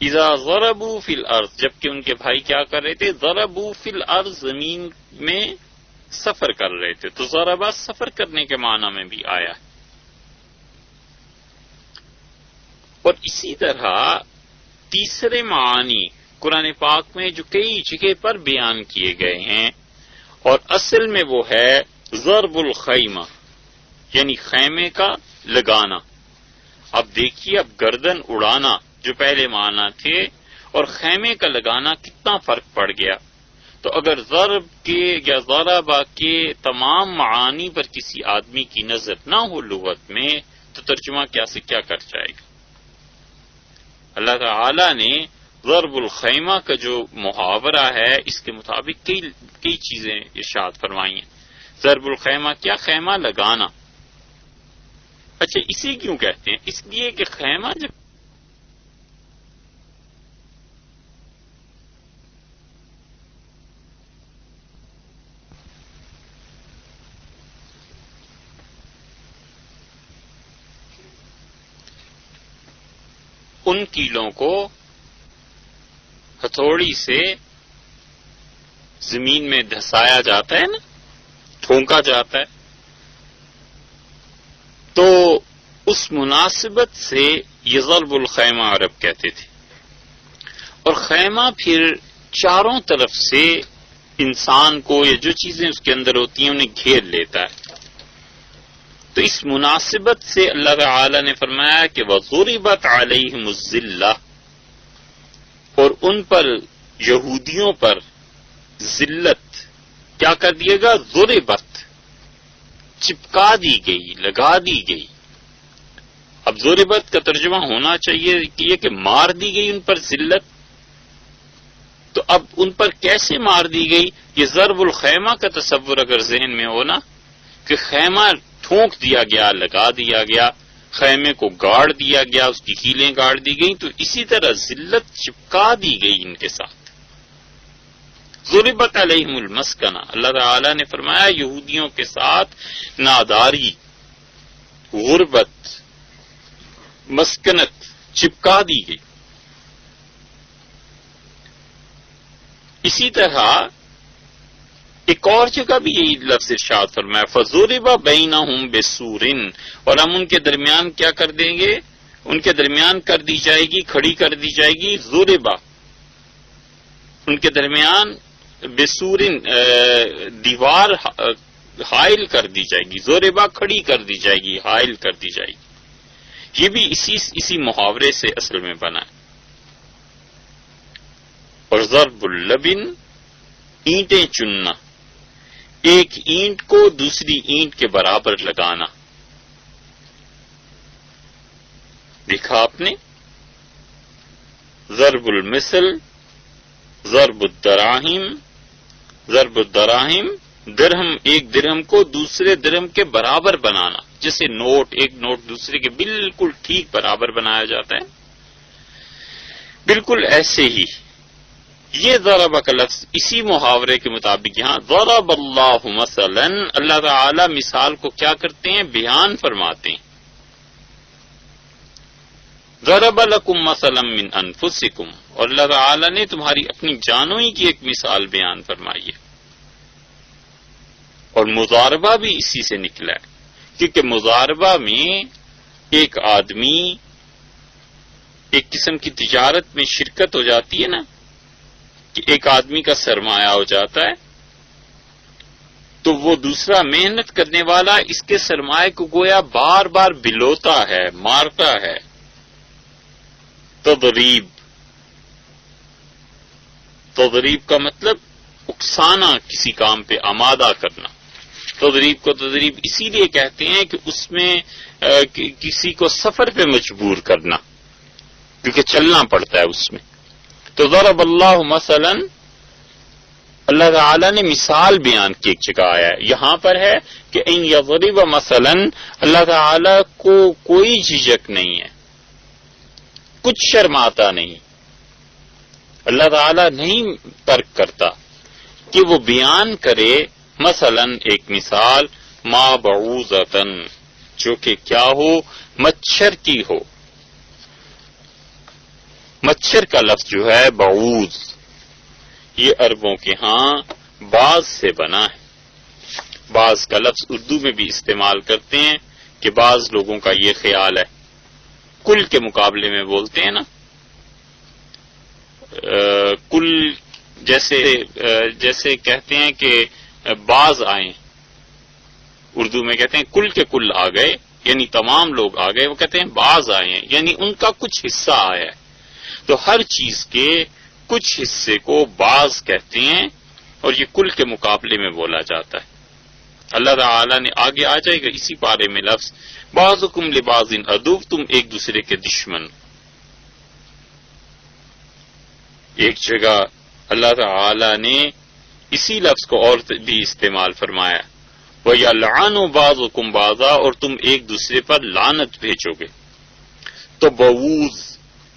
اذا ضربوا فی الارض، جبکہ ان کے بھائی کیا کر رہے تھے؟ ضربوا فی الارض، زمین میں سفر کر رہے تھے. تو ضربا سفر کرنے کے معنی میں بھی آیا ہے. اور اسی طرح تیسرے معنی قرآن پاک میں جو کئی جگہ پر بیان کیے گئے ہیں، اور اصل میں وہ ہے ضرب الخیمہ، یعنی خیمے کا لگانا. اب دیکھیے، اب گردن اڑانا جو پہلے معنی تھے اور خیمے کا لگانا کتنا فرق پڑ گیا. تو اگر ضرب کے یا ضربہ کے تمام معانی پر کسی آدمی کی نظر نہ ہو لغت میں، تو ترجمہ کیا سے کیا کر جائے گا؟ اللہ تعالی نے ضرب الخیمہ کا جو محاورہ ہے اس کے مطابق کئی چیزیں ارشاد فرمائی ہیں. ضرب الخیمہ کیا؟ خیمہ لگانا. اچھا، اسی کیوں کہتے ہیں؟ اس لیے کہ خیمہ جب ان کیلوں کو ہتھوڑی سے زمین میں دھسایا جاتا ہے نا، ٹھونکا جاتا ہے، تو اس مناسبت سے یہ ضرب الخیمہ عرب کہتے تھے. اور خیمہ پھر چاروں طرف سے انسان کو یا جو چیزیں اس کے اندر ہوتی ہیں انہیں گھیر لیتا ہے. تو اس مناسبت سے اللہ تعالی نے فرمایا کہ وَضُرِبَتْ عَلَيْهِمُ الذِّلَّةُ، اور ان پر یہودیوں پر ذلت کیا کر دیے گا؟ ضربت، چپکا دی گئی، لگا دی گئی. اب ضربت کا ترجمہ ہونا چاہیے یہ کہ مار دی گئی ان پر ذلت. تو اب ان پر کیسے مار دی گئی؟ یہ ضرب الخیمہ کا تصور اگر ذہن میں ہونا کہ خیمہ ٹھونک دیا گیا، لگا دیا گیا، خیمے کو گاڑ دیا گیا، اس کی کیلیں گاڑ دی گئیں، تو اسی طرح ذلت چپکا دی گئی ان کے ساتھ. ضربت علیہم المسکنہ، اللہ تعالی نے فرمایا یہودیوں کے ساتھ ناداری، غربت، مسکنت چپکا دی گئی. اسی طرح ایک اور جگہ بھی یہی لفظ ارشاد فرمایا فَضُرِبَ بَيْنَهُمْ بِسُورٍ، اور ہم ان کے درمیان کیا کر دیں گے؟ ان کے درمیان کر دی جائے گی، کھڑی کر دی جائے گی. ضُرِبَ، ان کے درمیان بسورن، دیوار حائل کر دی جائے گی. ضُرِبَ کھڑی کر دی جائے گی، حائل کر دی جائے گی. یہ بھی اسی محاورے سے اصل میں بنا ہے. اور ضرب اللبن، اینٹیں چننا، ایک اینٹ کو دوسری اینٹ کے برابر لگانا. دیکھا آپ نے؟ ضرب المثل، ضرب الدراہم، ضرب الدراہم، درہم، ایک درہم کو دوسرے درہم کے برابر بنانا. جیسے نوٹ، ایک نوٹ دوسرے کے بالکل ٹھیک برابر بنایا جاتا ہے، بالکل ایسے ہی یہ ضرب کا لفظ اسی محاورے کے مطابق یہاں ضرب اللہ مثلا، اللہ تعالی مثال کو کیا کرتے ہیں؟ بیان فرماتے ہیں. ضرب لکم مثلا من انفسکم، اور اللہ تعالی نے تمہاری اپنی جانوں ہی کی ایک مثال بیان فرمائی ہے. اور مضاربہ بھی اسی سے نکلا ہے، کیونکہ مضاربہ میں ایک آدمی ایک قسم کی تجارت میں شرکت ہو جاتی ہے نا، کہ ایک آدمی کا سرمایہ ہو جاتا ہے تو وہ دوسرا محنت کرنے والا اس کے سرمایہ کو گویا بار بار بلوتا ہے، مارتا ہے. تضریب، تضریب کا مطلب اکسانا، کسی کام پہ آمادہ کرنا. تضریب کو تضریب اسی لیے کہتے ہیں کہ اس میں کسی کو سفر پہ مجبور کرنا، کیونکہ چلنا پڑتا ہے اس میں. تو ضرب اللہ مثلا، اللہ تعالی نے مثال بیان کی ایک جگہ آیا ہے. یہاں پر ہے کہ ان یضرب مثلا، اللہ تعالی کو کوئی جھجک نہیں ہے، کچھ شرماتا نہیں. اللہ تعالی نہیں ترک کرتا کہ وہ بیان کرے مثلا ایک مثال، ما بعوضۃ، جو کہ کیا ہو؟ مچھر کی ہو. مچھر کا لفظ جو ہے بعوض، یہ عربوں کے ہاں باز سے بنا ہے. باز کا لفظ اردو میں بھی استعمال کرتے ہیں کہ بعض لوگوں کا یہ خیال ہے، کل کے مقابلے میں بولتے ہیں نا، کل جیسے کہتے ہیں کہ باز آئیں، اردو میں کہتے ہیں کل کے کل آ گئے، یعنی تمام لوگ آ گئے، وہ کہتے ہیں باز آئے ہیں، یعنی ان کا کچھ حصہ آیا ہے. تو ہر چیز کے کچھ حصے کو باز کہتے ہیں اور یہ کل کے مقابلے میں بولا جاتا ہے. اللہ تعالی نے آگے آ جائے گا اسی بارے میں لفظ بعضکم لبعض عدو، تم ایک دوسرے کے دشمن. ایک جگہ اللہ تعالی نے اسی لفظ کو اور بھی استعمال فرمایا، وَيَلْعَنُ بَعْضُكُمْ بَعْضًا، اور تم ایک دوسرے پر لعنت بھیجو گے. تو بعوض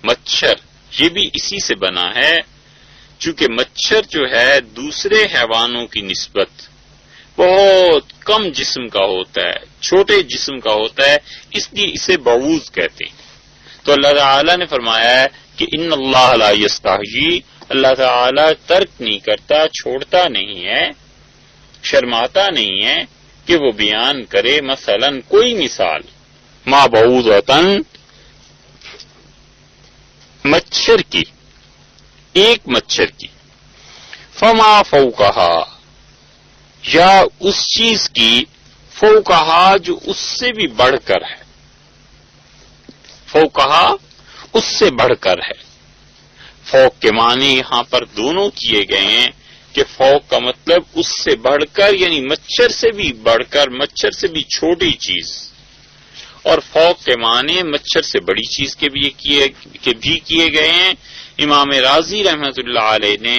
مچھر یہ بھی اسی سے بنا ہے، چونکہ مچھر جو ہے دوسرے حیوانوں کی نسبت بہت کم جسم کا ہوتا ہے، چھوٹے جسم کا ہوتا ہے، اس لیے اسے بعوض کہتے ہیں. تو اللہ تعالی نے فرمایا ہے کہ ان اللہ لا یستحیی، اللہ تعالی ترک نہیں کرتا، چھوڑتا نہیں ہے، شرماتا نہیں ہے کہ وہ بیان کرے مثلا کوئی مثال، ما بعوضۃ، مچھر کی، ایک مچھر کی، فما فوقہا، یا اس چیز کی، فوقہا جو اس سے بھی بڑھ کر ہے، فوقہا اس سے بڑھ کر ہے. فوق کے معنی یہاں پر دونوں کیے گئے ہیں کہ فوق کا مطلب اس سے بڑھ کر، یعنی مچھر سے بھی بڑھ کر، مچھر سے بھی چھوٹی چیز، اور فوق کے معنی مچھر سے بڑی چیز کے بھی کیے گئے ہیں. امام رازی رحمت اللہ علیہ نے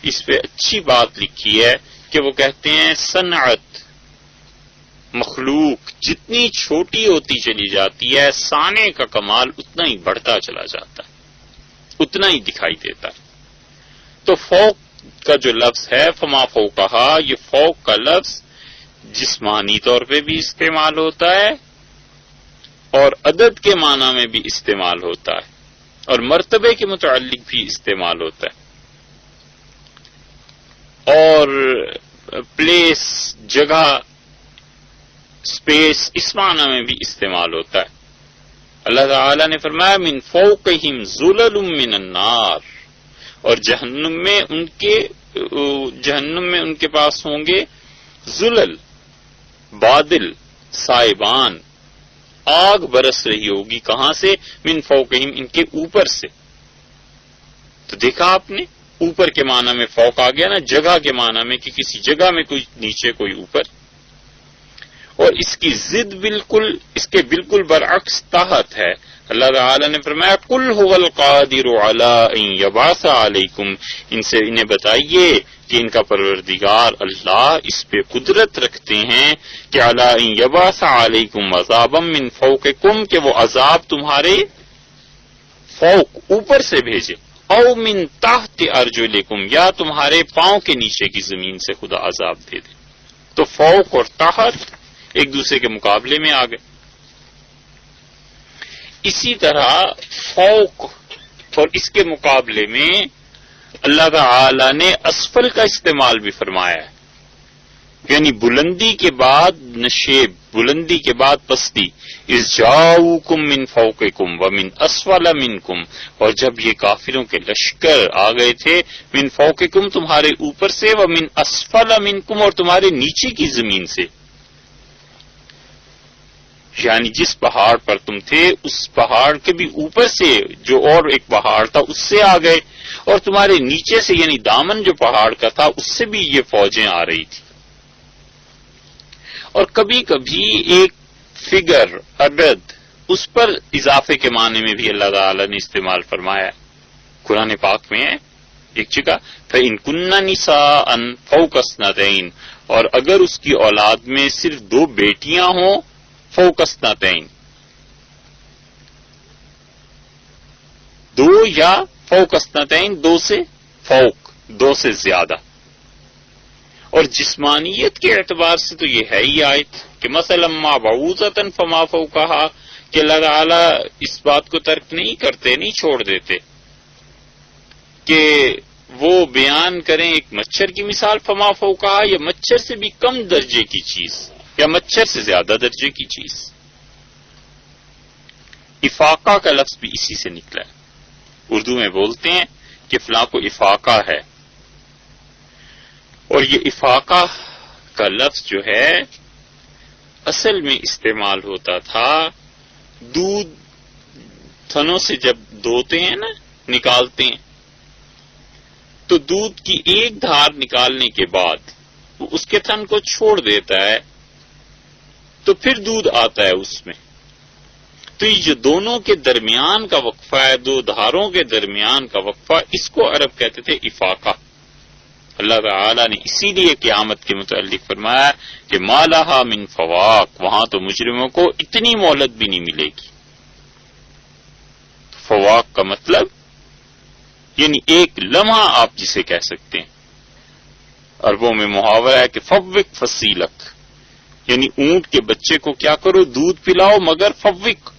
اس پہ اچھی بات لکھی ہے کہ وہ کہتے ہیں صنعت، مخلوق جتنی چھوٹی ہوتی چلی جاتی ہے، صانع کا کمال اتنا ہی بڑھتا چلا جاتا ہے، اتنا ہی دکھائی دیتا ہے. تو فوق کا جو لفظ ہے فما فوقہا، یہ فوق کا لفظ جسمانی طور پہ بھی استعمال ہوتا ہے اور عدد کے معنی میں بھی استعمال ہوتا ہے اور مرتبے کے متعلق بھی استعمال ہوتا ہے، اور پلیس، جگہ، اسپیس، اس معنی میں بھی استعمال ہوتا ہے. اللہ تعالی نے فرمایا من فوقہم ظلل من النار، اور جہنم میں ان کے پاس ہوں گے ظلل، بادل، سائبان، آگ برس رہی ہوگی، کہاں سے؟ من فوقہم، ان کے اوپر سے. تو دیکھا آپ نے، اوپر کے معنی میں فوق آ گیا نا، جگہ کے معنی میں کہ کسی جگہ میں کوئی نیچے کوئی اوپر. اور اس کی ضد بالکل، اس کے بالکل برعکس تحت ہے. اللہ تعالی نے فرمایا قل هو القادر علی ان یبعث علیکم، انہیں بتائیے کہ ان کا پروردگار اللہ اس پہ قدرت رکھتے ہیں کہ علی ان یبعث علیکم عذابا من فوقکم، کہ وہ عذاب تمہارے فوق، اوپر سے بھیجے، او من تحت ارجلکم، یا تمہارے پاؤں کے نیچے کی زمین سے خدا عذاب دے دے. تو فوق اور تحت ایک دوسرے کے مقابلے میں آ گئے. اسی طرح فوق اور اس کے مقابلے میں اللہ تعالی نے اسفل کا استعمال بھی فرمایا ہے، یعنی بلندی کے بعد نشیب، بلندی کے بعد پستی. اذ جاؤکم من فوقکم ومن اسفل منکم، اور جب یہ کافروں کے لشکر آ گئے تھے، من فوقکم تمہارے اوپر سے، ومن اسفل منکم اور تمہارے نیچے کی زمین سے، یعنی جس پہاڑ پر تم تھے اس پہاڑ کے بھی اوپر سے جو اور ایک پہاڑ تھا اس سے آ گئے، اور تمہارے نیچے سے یعنی دامن جو پہاڑ کا تھا اس سے بھی یہ فوجیں آ رہی تھی. اور کبھی کبھی ایک فگر، عدد، اس پر اضافے کے معنی میں بھی اللہ تعالی نے استعمال فرمایا. قرآن پاک میں ہے ایک جگہ فَإِن كُنَّ نِسَاءً فَوْقَ اثْنَتَيْنِ، اور اگر اس کی اولاد میں صرف 2 بیٹیاں ہوں، فوق اثنتین، 2 یا فوق اثنتین، 2 سے فوق، 2 سے زیادہ. اور جسمانیت کے اعتبار سے تو یہ ہے ہی آیت کہ مثلا ما بعوضۃ فما فوقہا، کہ اللہ تعالی اس بات کو ترک نہیں کرتے، نہیں چھوڑ دیتے کہ وہ بیان کریں ایک مچھر کی مثال فما فوقہا، یا مچھر سے بھی کم درجے کی چیز یا مچھر سے زیادہ درجے کی چیز. افاقہ کا لفظ بھی اسی سے نکلا ہے. اردو میں بولتے ہیں کہ فلاں کو افاقہ ہے، اور یہ افاقہ کا لفظ جو ہے اصل میں استعمال ہوتا تھا دودھ تھنوں سے جب دھوتے ہیں نا، نکالتے ہیں، تو دودھ کی ایک دھار نکالنے کے بعد وہ اس کے تھن کو چھوڑ دیتا ہے تو پھر دودھ آتا ہے اس میں. تو یہ جو دونوں کے درمیان کا وقفہ ہے، دو دھاروں کے درمیان کا وقفہ، اس کو عرب کہتے تھے افاقہ. اللہ تعالی نے اسی لیے قیامت کے متعلق فرمایا کہ ما لہا من فواق، وہاں تو مجرموں کو اتنی مہلت بھی نہیں ملے گی. فواق کا مطلب یعنی ایک لمحہ آپ جسے کہہ سکتے ہیں. عربوں میں محاورہ ہے کہ فوق فصیلک، یعنی اونٹ کے بچے کو کیا کرو، دودھ پلاؤ، مگر فوق،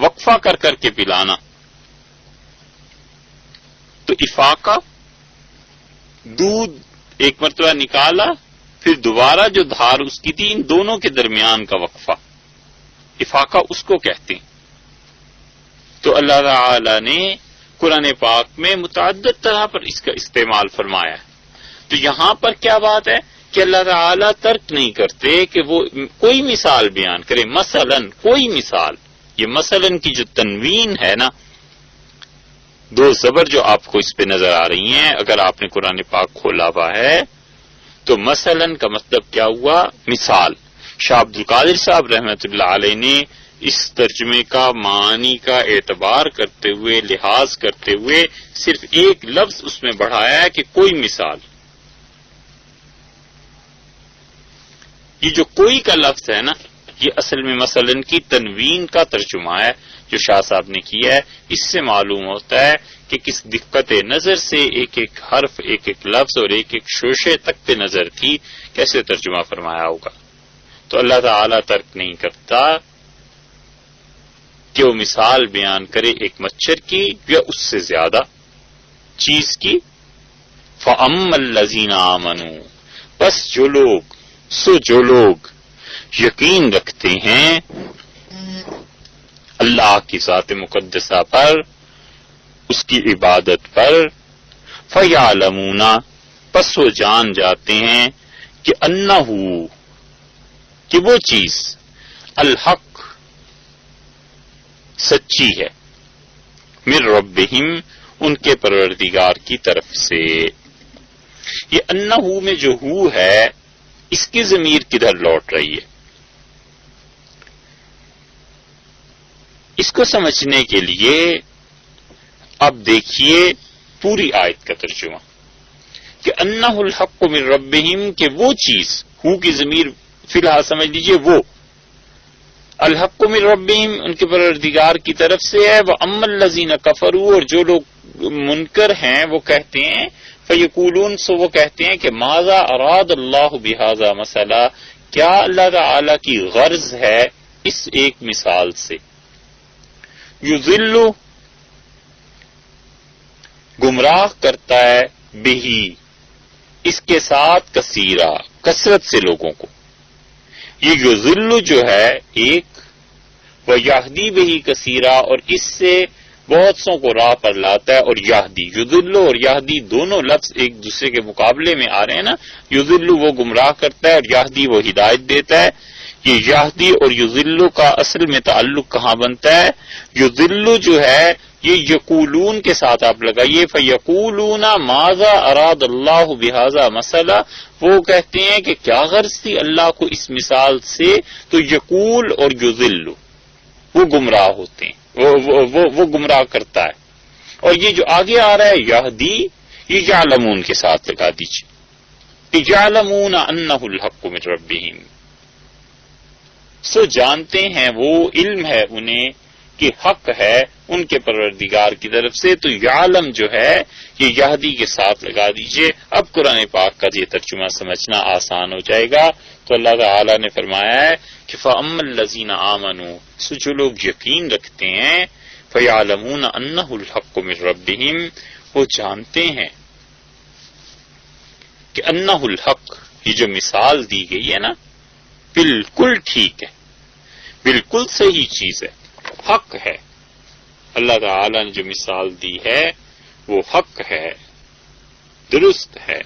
وقفہ کر کر کے پلانا. تو افاقہ دودھ ایک مرتبہ نکالا، پھر دوبارہ جو دھار اس کی تھی، ان دونوں کے درمیان کا وقفہ افاقہ اس کو کہتے ہیں. تو اللہ تعالی نے قرآن پاک میں متعدد طرح پر اس کا استعمال فرمایا ہے. تو یہاں پر کیا بات ہے کہ اللہ تعالی ترک نہیں کرتے کہ وہ کوئی مثال بیان کرے. مثلاً کوئی مثال، یہ مثلاً کی جو تنوین ہے نا، دو زبر جو آپ کو اس پہ نظر آ رہی ہیں، اگر آپ نے قرآن پاک کھولا ہوا ہے تو مثلاً کا مطلب کیا ہوا، مثال. شاہ عبد القادر صاحب رحمۃ اللہ علیہ نے اس ترجمے کا معنی کا اعتبار کرتے ہوئے، لحاظ کرتے ہوئے، صرف ایک لفظ اس میں بڑھایا ہے کہ کوئی مثال. یہ جو کوئی کا لفظ ہے نا، یہ اصل میں مثلاً کی تنوین کا ترجمہ ہے جو شاہ صاحب نے کیا ہے. اس سے معلوم ہوتا ہے کہ کس دقت نظر سے ایک ایک حرف، ایک ایک لفظ اور ایک ایک شوشے تک پہ نظر تھی، کیسے ترجمہ فرمایا ہوگا. تو اللہ تعالیٰ ترک نہیں کرتا کہ وہ مثال بیان کرے ایک مچھر کی یا اس سے زیادہ چیز کی. فَأَمَّا الَّذِينَ آمَنُوا، بس جو لوگ یقین رکھتے ہیں اللہ کی ذات مقدسہ پر، اس کی عبادت پر، فَيَعْلَمُونَ، پس وہ جان جاتے ہیں کہ انہو، کہ وہ چیز الحق، سچی ہے، من ربہم، ان کے پروردگار کی طرف سے. یہ انہو میں جو ہو ہے، اس کی ضمیر کدھر لوٹ رہی ہے؟ اس کو سمجھنے کے لیے اب دیکھیے پوری آیت کا ترجمہ کہ انہ الحق من ربہم، کہ وہ چیز، ہو کی ضمیر فی الحال سمجھ لیجیے وہ الحق من ربہم، ان کے پروردگار کی طرف سے ہے. وَأَمَّا الَّذِينَ كَفَرُوا، اور جو لوگ منکر ہیں وہ کہتے ہیں، فَيَقُولُونَ، سو وہ کہتے ہیں کہ ماذا اراد اللہ بہذا مثلا، کیا اللہ تعالی کی غرض ہے اس ایک مثال سے. یضل، گمراہ کرتا ہے، بہی، اس کے ساتھ، کثیرہ، کثرت سے لوگوں کو. یہ یضل جو ہے ایک، وہ یہدی بہی کثیرہ، اور اس سے بہت سوں کو راہ پر لاتا ہے. اور یہدی، یضل اور یہدی دونوں لفظ ایک دوسرے کے مقابلے میں آ رہے ہیں نا. یضل وہ گمراہ کرتا ہے اور یہدی وہ ہدایت دیتا ہے. یہ یہدی اور یضل کا اصل میں تعلق کہاں بنتا ہے؟ یضل جو ہے یہ یقولون کے ساتھ آپ لگائیے، فیقولون ماذا اراد اللہ بہذا مثلا، وہ کہتے ہیں کہ کیا غرض تھی اللہ کو اس مثال سے. تو یقول اور یضل وہ گمراہ ہوتے ہیں، وہ گمراہ کرتا ہے. اور یہ جو آگے آ رہا ہے یہدی، یہ یعلمون کے ساتھ لگا دیجیے، یعلمون انہ الحق من ربہم، سو جانتے ہیں، وہ علم ہے انہیں کہ حق ہے ان کے پروردگار کی طرف سے. تو یعلم جو ہے یہ یہدی کے ساتھ لگا دیجئے. اب قرآن پاک کا یہ ترجمہ سمجھنا آسان ہو جائے گا. تو اللہ تعالی نے فرمایا ہے کہ فَأَمَّا الَّذِينَ آمَنُوا، سو جو لوگ یقین رکھتے ہیں، فَيَعْلَمُونَ أَنَّهُ الْحَقُّ مِن رَبِّهِمْ، وہ جانتے ہیں کہ انہ الحق، یہ جو مثال دی گئی ہے نا بالکل ٹھیک ہے، بالکل صحیح چیز ہے، حق ہے۔ اللہ تعالی نے جو مثال دی ہے وہ حق ہے، درست ہے،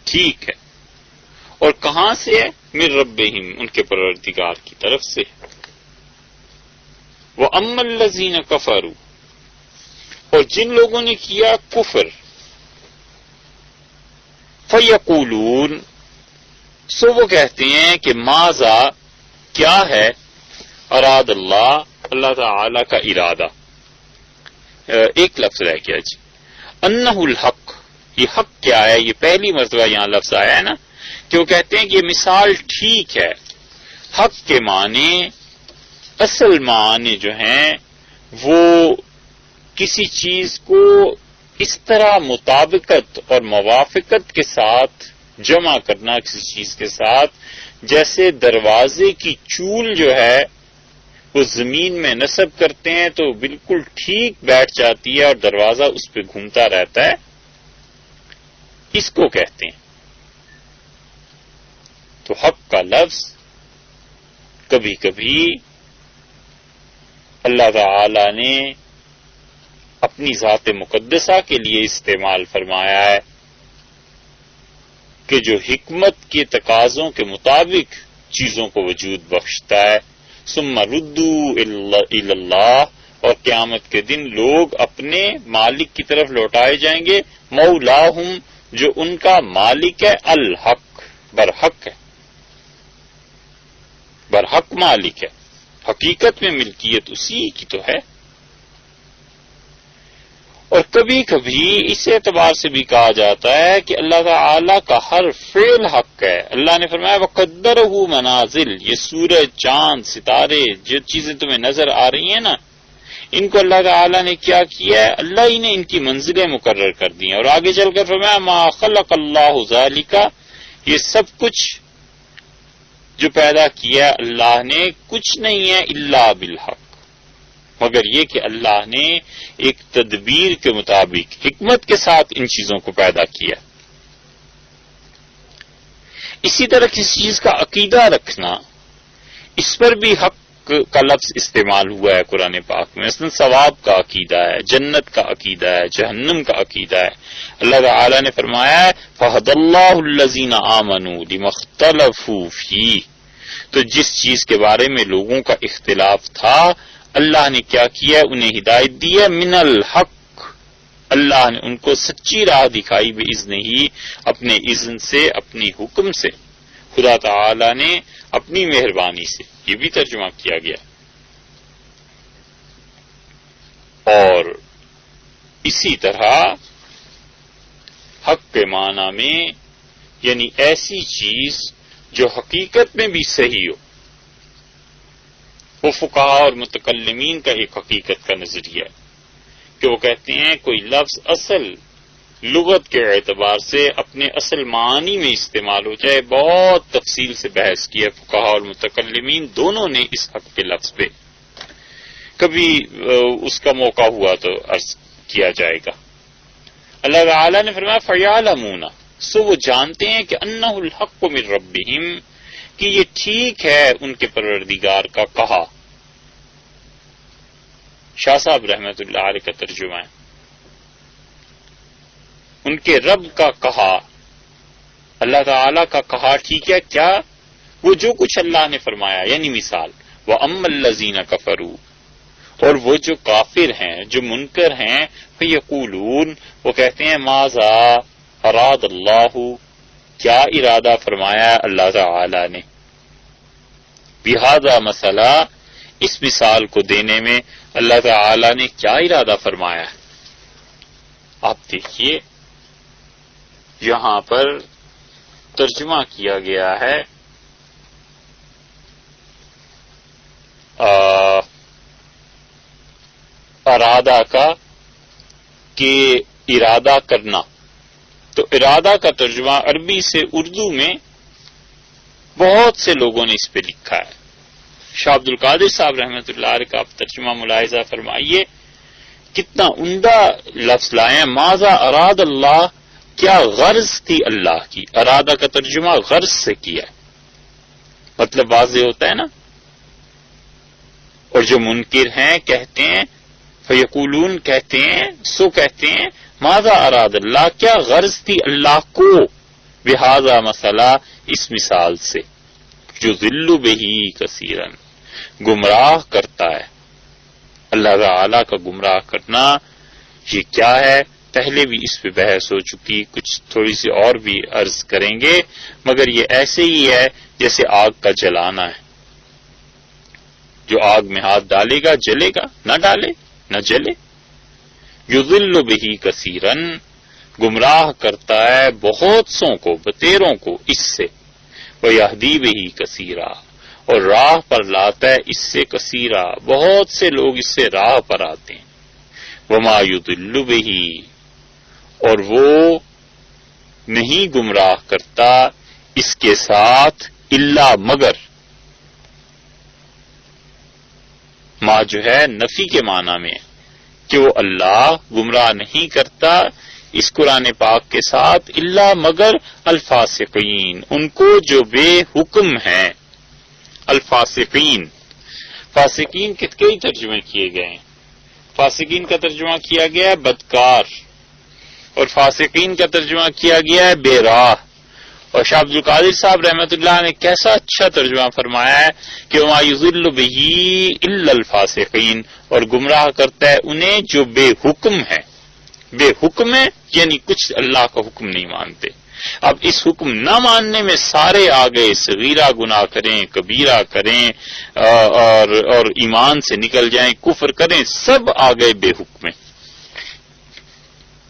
ٹھیک ہے۔ اور کہاں سے ہے؟ من ربہم، ان کے پروردگار کی طرف سے۔ وَأَمَّا الَّذِينَ كَفَرُوا، اور جن لوگوں نے کیا کفر، فَيَقُولُونَ، سو وہ کہتے ہیں کہ ماذا، کیا ہے، اراد اللہ، اللہ تعالی کا ارادہ۔ ایک لفظ رہ گیا جی، انہ الحق، یہ حق کیا ہے؟ یہ پہلی مرتبہ یہاں لفظ آیا ہے نا کہ وہ کہتے ہیں کہ یہ مثال ٹھیک ہے۔ حق کے معنی، اصل معنی جو ہیں وہ کسی چیز کو اس طرح مطابقت اور موافقت کے ساتھ جمع کرنا کسی چیز کے ساتھ، جیسے دروازے کی چول جو ہے وہ زمین میں نصب کرتے ہیں تو بالکل ٹھیک بیٹھ جاتی ہے اور دروازہ اس پہ گھومتا رہتا ہے، اس کو کہتے ہیں۔ تو حق کا لفظ کبھی کبھی اللہ تعالی نے اپنی ذات مقدسہ کے لیے استعمال فرمایا ہے کہ جو حکمت کے تقاضوں کے مطابق چیزوں کو وجود بخشتا ہے۔ ثم ردوا الی اللہ، اور قیامت کے دن لوگ اپنے مالک کی طرف لوٹائے جائیں گے، مولاہم، جو ان کا مالک ہے، الحق، برحق ہے، برحق مالک ہے، حقیقت میں ملکیت اسی کی تو ہے۔ اور کبھی کبھی اس اعتبار سے بھی کہا جاتا ہے کہ اللہ تعالی کا ہر فعل حق ہے۔ اللہ نے فرمایا وَقَدَّرَهُ مَنَازِلَ، یہ سورج، چاند، ستارے، جو چیزیں تمہیں نظر آ رہی ہیں نا، ان کو اللہ تعالی نے کیا کیا ہے؟ اللہ ہی نے ان کی منزلیں مقرر کر دی ہیں۔ اور آگے چل کر فرمایا مَا خَلَقَ اللَّهُ ذَلِكَ، یہ سب کچھ جو پیدا کیا اللہ نے کچھ نہیں ہے الا بالحق، مگر یہ کہ اللہ نے ایک تدبیر کے مطابق حکمت کے ساتھ ان چیزوں کو پیدا کیا۔ اسی طرح کسی چیز کا عقیدہ رکھنا، اس پر بھی حق کا لفظ استعمال ہوا ہے قرآن پاک میں۔ مثلا ثواب کا عقیدہ ہے، جنت کا عقیدہ ہے، جہنم کا عقیدہ ہے۔ اللہ تعالی نے فرمایا ہے فَهَدَى اللَّهُ الَّذِينَ آمَنُوا لِمَا اخْتَلَفُوا فِيهِ، تو جس چیز کے بارے میں لوگوں کا اختلاف تھا اللہ نے کیا کیا؟ انہیں ہدایت دی ہے، من الحق، اللہ نے ان کو سچی راہ دکھائی باذن ہی، اپنے اذن سے، اپنی حکم سے، خدا تعالی نے اپنی مہربانی سے، یہ بھی ترجمہ کیا گیا۔ اور اسی طرح حق کے معنی میں یعنی ایسی چیز جو حقیقت میں بھی صحیح ہو، وہ فقہاء اور متکلمین کا ایک حقیقت کا نظریہ ہے کہ وہ کہتے ہیں کوئی لفظ اصل لغت کے اعتبار سے اپنے اصل معنی میں استعمال ہو جائے، بہت تفصیل سے بحث کی ہے فقہاء اور متکلمین دونوں نے اس حق کے لفظ پہ، کبھی اس کا موقع ہوا تو عرض کیا جائے گا۔ اللہ تعالی نے فرمایا فَيَعْلَمُونَ، سو وہ جانتے ہیں کہ انہ الحق من ربہم، کہ یہ ٹھیک ہے ان کے پروردگار کا کہا۔ شاہ صاحب رحمت اللہ علیہ کا ترجمہ ہے ان کے رب کا کہا، اللہ تعالی کا کہا ٹھیک ہے، کیا؟ وہ جو کچھ اللہ نے فرمایا، یعنی مثال وَأَمَّا الَّذِينَ كَفَرُوا، اور وہ جو کافر ہیں، جو منکر ہیں، فَيَقُولُونَ، وہ کہتے ہیں ماذا اراد اللہ، کیا ارادہ فرمایا اللہ تعالی نے، بہذا مسئلہ، اس مثال کو دینے میں اللہ تعالی نے کیا ارادہ فرمایا ہے۔ آپ دیکھیے یہاں پر ترجمہ کیا گیا ہے ارادہ کا کہ ارادہ کرنا، تو ارادہ کا ترجمہ عربی سے اردو میں بہت سے لوگوں نے اس پہ لکھا ہے۔ شاہ عبد القادر صاحب رحمۃ اللہ علیہ کا آپ ترجمہ ملاحظہ فرمائیے کتنا عمدہ لفظ لائے، ماذا اراد اللہ، کیا غرض تھی اللہ کی. ارادہ کا ترجمہ غرض سے کیا ہے، مطلب واضح ہوتا ہے نا. اور جو منکر ہیں کہتے ہیں، فیقولون کہتے ہیں، سو کہتے ہیں ماذا اراد اللہ، کیا غرض تھی اللہ کو، بہذا مسئلہ، اس مثال سے، جو ذل بہی کثیرن، گمراہ کرتا ہے. اللہ تعالی کا گمراہ کرنا یہ کیا ہے؟ پہلے بھی اس پہ بحث ہو چکی، کچھ تھوڑی سی اور بھی عرض کریں گے، مگر یہ ایسے ہی ہے جیسے آگ کا جلانا ہے. جو آگ میں ہاتھ ڈالے گا جلے گا، نہ ڈالے نہ جلے. یضل بہ کثیرن، گمراہ کرتا ہے بہت سوں کو، بتیروں کو اس سے. ویہدی بہ کثیرا، اور راہ پر لاتا ہے اس سے کثیرا، بہت سے لوگ اس سے راہ پر آتے ہیں. وما یضل بہ، اور وہ نہیں گمراہ کرتا اس کے ساتھ الا مگر. ما جو ہے نفی کے معنی میں کہ وہ اللہ گمراہ نہیں کرتا اس قرآن پاک کے ساتھ الا مگر الفاسقین، ان کو جو بے حکم ہیں. الفاسقین، فاسقین کے کئی ترجمے کیے گئے ہیں. فاسقین کا ترجمہ کیا گیا ہے بدکار، اور فاسقین کا ترجمہ کیا گیا ہے بے راہ. اور شاہ عبد القادر صاحب رحمۃ اللہ نے کیسا اچھا ترجمہ فرمایا ہے کہ وما یضل بہ الا الفاسقین، اور گمراہ کرتا ہے انہیں جو بے حکم ہے. بے حکم ہے یعنی کچھ اللہ کا حکم نہیں مانتے. اب اس حکم نہ ماننے میں سارے آگے، صغیرہ گناہ کریں، کبیرہ کریں، اور ایمان سے نکل جائیں، کفر کریں، سب آگے بے حکم ہے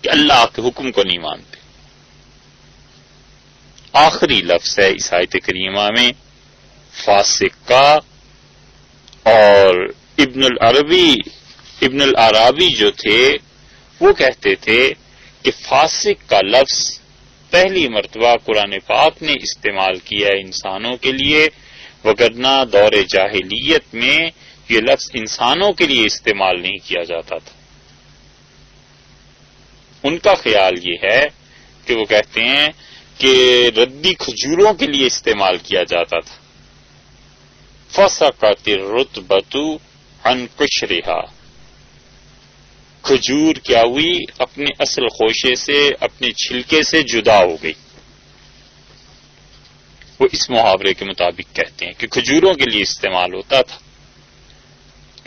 کہ اللہ کے حکم کو نہیں مانتے. آخری لفظ ہے اس آیت کریمہ میں فاسق کا. اور ابن العربی جو تھے وہ کہتے تھے کہ فاسق کا لفظ پہلی مرتبہ قرآن پاک نے استعمال کیا ہے انسانوں کے لیے، وگرنہ دور جاہلیت میں یہ لفظ انسانوں کے لیے استعمال نہیں کیا جاتا تھا. ان کا خیال یہ ہے کہ وہ کہتے ہیں کہ ردی کھجوروں کے لیے استعمال کیا جاتا تھا. فسقط الرطبۃ عن قشرها، کھجور کیا ہوئی؟ اپنے اصل خوشے سے، اپنے چھلکے سے جدا ہو گئی. وہ اس محاورے کے مطابق کہتے ہیں کہ کھجوروں کے لیے استعمال ہوتا تھا.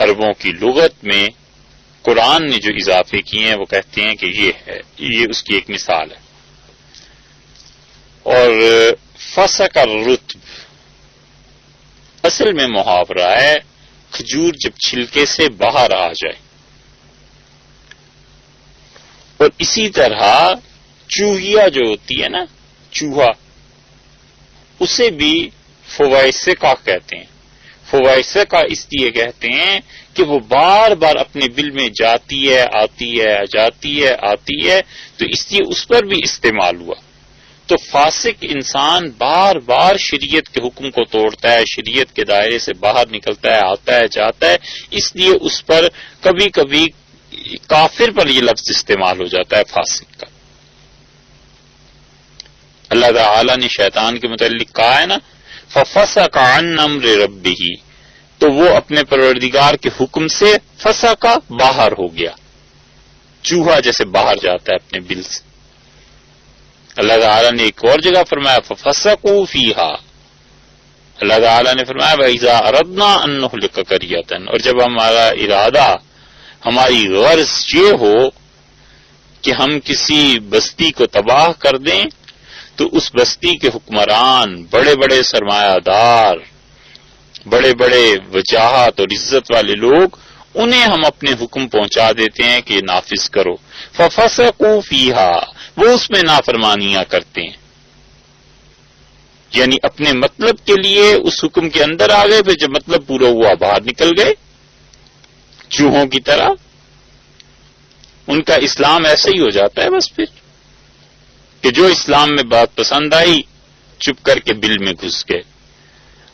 عربوں کی لغت میں قرآن نے جو اضافے کیے ہیں وہ کہتے ہیں کہ یہ اس کی ایک مثال ہے. اور فسق الرطب اصل میں محاورہ ہے کھجور جب چھلکے سے باہر آ جائے. اور اسی طرح چوہیا جو ہوتی ہے نا، چوہا، اسے بھی فوائسقہ کہتے ہیں. فوائسقہ اس لیے کہتے ہیں کہ وہ بار بار اپنے بل میں جاتی ہے، آتی ہے، جاتی ہے، آتی ہے، تو اس لیے اس پر بھی استعمال ہوا. تو فاسق انسان بار بار شریعت کے حکم کو توڑتا ہے، شریعت کے دائرے سے باہر نکلتا ہے، آتا ہے، جاتا ہے، اس لیے اس پر کبھی کبھی کافر پر یہ لفظ استعمال ہو جاتا ہے فاسق کا. اللہ تعالی نے شیطان کے متعلق کہا ہے نا ففسق عن امر ربہ، تو وہ اپنے پروردگار کے حکم سے فسق باہر ہو گیا، چوہا جیسے باہر جاتا ہے اپنے بل سے. اللہ تعالیٰ نے ایک اور جگہ فرمایا ففسقوا فیہا، اللہ تعالیٰ نے فرمایا وَإِذَا أَرَدْنَا أَن نُهْلِكَ قَرْيَةً، اور جب ہمارا ارادہ، ہماری غرض یہ ہو کہ ہم کسی بستی کو تباہ کر دیں، تو اس بستی کے حکمران، بڑے بڑے سرمایہ دار، بڑے بڑے وجاہت اور عزت والے لوگ، انہیں ہم اپنے حکم پہنچا دیتے ہیں کہ نافذ کرو. ففسقوا فیہا، وہ اس میں نافرمانیاں کرتے ہیں، یعنی اپنے مطلب کے لیے اس حکم کے اندر آ گئے، پھر جب مطلب پورا ہوا باہر نکل گئے چوہوں کی طرح. ان کا اسلام ایسے ہی ہو جاتا ہے بس پھر کہ جو اسلام میں بات پسند آئی چپ کر کے بل میں گھس گئے،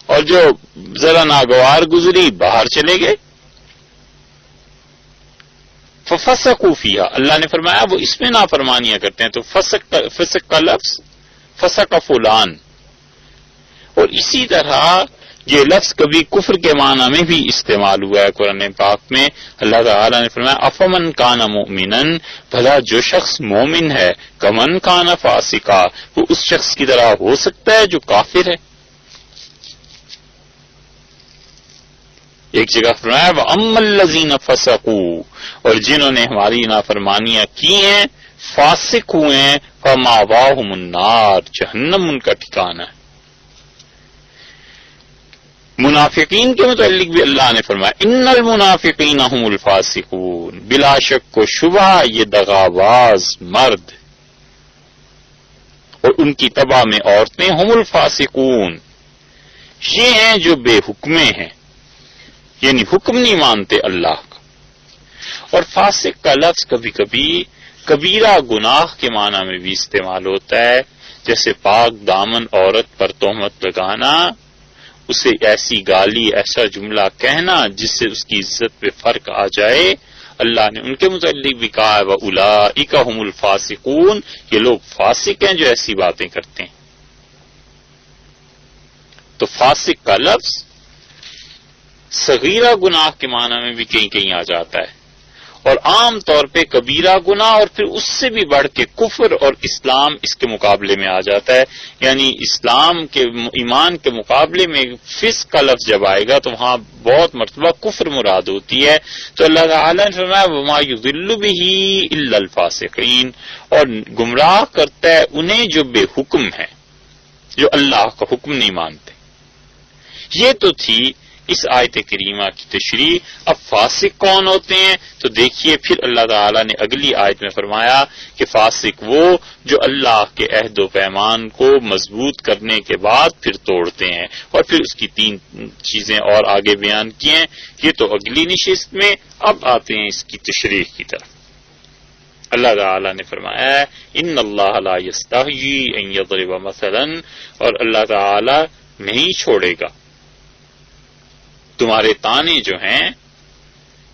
اور جو ذرا ناگوار گزری باہر چلے گئے. ففسقوا فیہا، اللہ نے فرمایا وہ اس میں نافرمانیاں کرتے ہیں. تو فسق کا لفظ فسق فلان. اور اسی طرح یہ لفظ کبھی کفر کے معنی میں بھی استعمال ہوا ہے قرآن پاک میں. اللہ تعالیٰ نے فرمایا افمن کان مؤمنا، بھلا جو شخص مومن ہے، کمن کان فاسقا، وہ اس شخص کی طرح ہو سکتا ہے جو کافر ہے. ایک جگہ فرمایا وَأَمَّا الَّذِينَ فَسَقُوا، اور جنہوں نے ہماری نافرمانیاں کی ہیں، فاسق ہوئے ہیں، فَمَأْوَاهُمُ النَّارُ، جہنم ان کا ٹھکانہ ہے. منافقین کے متعلق بھی اللہ نے فرمایا ان المنافقین هم الفاسقون، بلا شک و شبہ یہ دغاباز مرد اور ان کی تباہ میں عورتیں هم الفاسقون، یہ ہیں جو بے حکمے ہیں، یعنی حکم نہیں مانتے اللہ کا. اور فاسق کا لفظ کبھی کبھی کبیرہ گناہ کے معنی میں بھی استعمال ہوتا ہے، جیسے پاک دامن عورت پر تہمت لگانا، اسے ایسی گالی، ایسا جملہ کہنا جس سے اس کی عزت پہ فرق آ جائے. اللہ نے ان کے متعلق بھی کہا ہے وَأُولَئِكَ هُمُ الْفَاسِقُونَ، یہ لوگ فاسق ہیں جو ایسی باتیں کرتے ہیں. تو فاسق کا لفظ صغیرہ گناہ کے معنی میں بھی کہیں کہیں آ جاتا ہے، اور عام طور پہ کبیرہ گناہ اور پھر اس سے بھی بڑھ کے کفر اور اسلام اس کے مقابلے میں آ جاتا ہے. یعنی اسلام کے ایمان کے مقابلے میں فسق کا لفظ جب آئے گا تو وہاں بہت مرتبہ کفر مراد ہوتی ہے. تو اللہ تعالیٰ نے فرمایا وَمَا يُضِلُّ بِهِ إِلَّا الْفَاسِقِينَ، اور گمراہ کرتا ہے انہیں جو بے حکم ہیں، جو اللہ کا حکم نہیں مانتے. یہ تو تھی اس آیت کریمہ کی تشریح. اب فاسق کون ہوتے ہیں؟ تو دیکھیے پھر اللہ تعالیٰ نے اگلی آیت میں فرمایا کہ فاسق وہ جو اللہ کے عہد و پیمان کو مضبوط کرنے کے بعد پھر توڑتے ہیں، اور پھر اس کی 3 چیزیں اور آگے بیان کی ہیں. یہ تو اگلی نشست میں. اب آتے ہیں اس کی تشریح کی طرف. اللہ تعالیٰ نے فرمایا ان اللہ لا یستحیی ان یضرب مثلا، اور اللہ تعالیٰ نہیں چھوڑے گا تمہارے طعنے جو ہیں،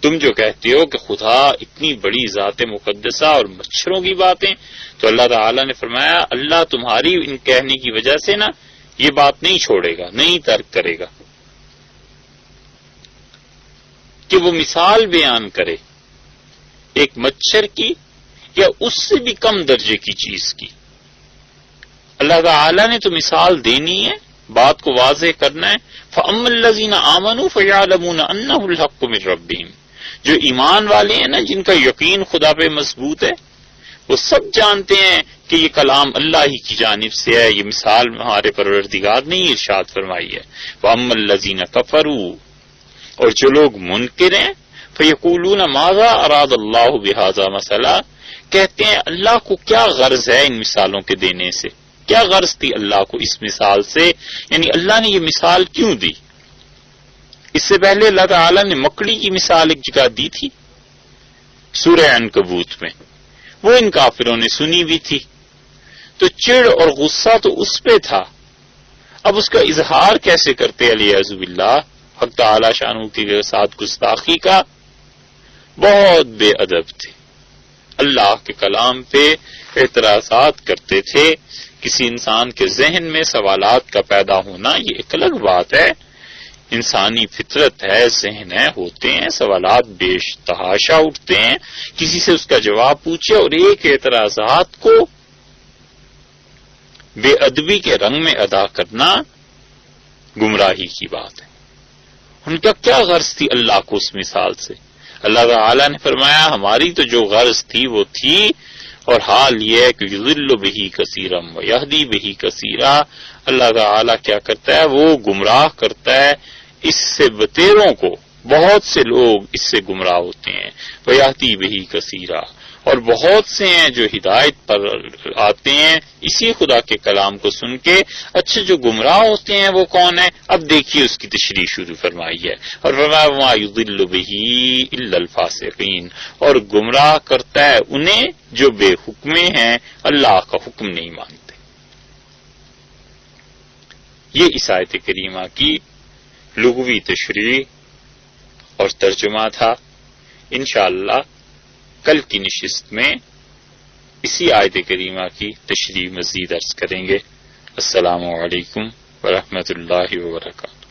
تم جو کہتے ہو کہ خدا اتنی بڑی ذات مقدسہ اور مچھروں کی باتیں، تو اللہ تعالیٰ نے فرمایا اللہ تمہاری ان کہنے کی وجہ سے نا یہ بات نہیں چھوڑے گا، نہیں ترک کرے گا کہ وہ مثال بیان کرے ایک مچھر کی یا اس سے بھی کم درجے کی چیز کی. اللہ تعالیٰ نے تو مثال دینی ہے، بات کو واضح کرنا ہے. فَأَمَّا الَّذِينَ آمَنُوا فَيَعْلَمُونَ أَنَّهُ الْحَقُّ مِنْ رَبِّهِمْ، جو ایمان والے ہیں نا، جن کا یقین خدا پہ مضبوط ہے، وہ سب جانتے ہیں کہ یہ کلام اللہ ہی کی جانب سے ہے، یہ مثال ہمارے پروردگار نے ارشاد فرمائی ہے. وَأَمَّا الَّذِينَ كَفَرُوا، اور جو لوگ منکر ہیں، فَيَقُولُونَ مَاذَا أَرَادَ اللَّهُ بِهَذَا مَثَلًا، کہتے ہیں اللہ کو کیا غرض ہے ان مثالوں کے دینے سے، کیا غرض تھی اللہ کو اس مثال سے، یعنی اللہ نے یہ مثال کیوں دی. اس سے پہلے اللہ تعالیٰ نے مکڑی کی مثال ایک جگہ دی تھی سورہ عنکبوت میں، وہ ان کافروں نے سنی بھی تھی، تو چڑ اور غصہ تو اس پہ تھا. اب اس کا اظہار کیسے کرتے علیہ باللہ، حق تعالی شانہ کے ساتھ گستاخی کا. بہت بے ادب تھے، اللہ کے کلام پہ اعتراضات کرتے تھے. کسی انسان کے ذہن میں سوالات کا پیدا ہونا یہ ایک الگ بات ہے، انسانی فطرت ہے، ذہن ہے، ہوتے ہیں سوالات، بیش تحاشا اٹھتے ہیں. کسی سے اس کا جواب پوچھے اور ایک اعتراضات کو بے ادبی کے رنگ میں ادا کرنا گمراہی کی بات ہے. ان کا کیا غرض تھی اللہ کو اس مثال سے؟ اللہ تعالیٰ نے فرمایا ہماری تو جو غرض تھی وہ تھی، اور حال یہ ہے کہ یضل بہ کثیرا ویہدی بہ کثیرا، اللہ تعالیٰ کیا کرتا ہے، وہ گمراہ کرتا ہے اس سے بتیروں کو، بہت سے لوگ اس سے گمراہ ہوتے ہیں. ویہدی بہ کثیرا، اور بہت سے ہیں جو ہدایت پر آتے ہیں اسی خدا کے کلام کو سن کے. اچھا جو گمراہ ہوتے ہیں وہ کون ہے؟ اب دیکھیے اس کی تشریح شروع فرمائی ہے، اور فرمایا وما یضل بہ الا الفاسقین، اور گمراہ کرتا ہے انہیں جو بے حکمے ہیں، اللہ کا حکم نہیں مانتے. یہ اس آیت کریمہ کی لغوی تشریح اور ترجمہ تھا. انشاءاللہ کل کی نشست میں اسی آیت کریمہ کی تشریح مزید عرض کریں گے۔ السلام علیکم ورحمۃ اللہ وبرکاتہ۔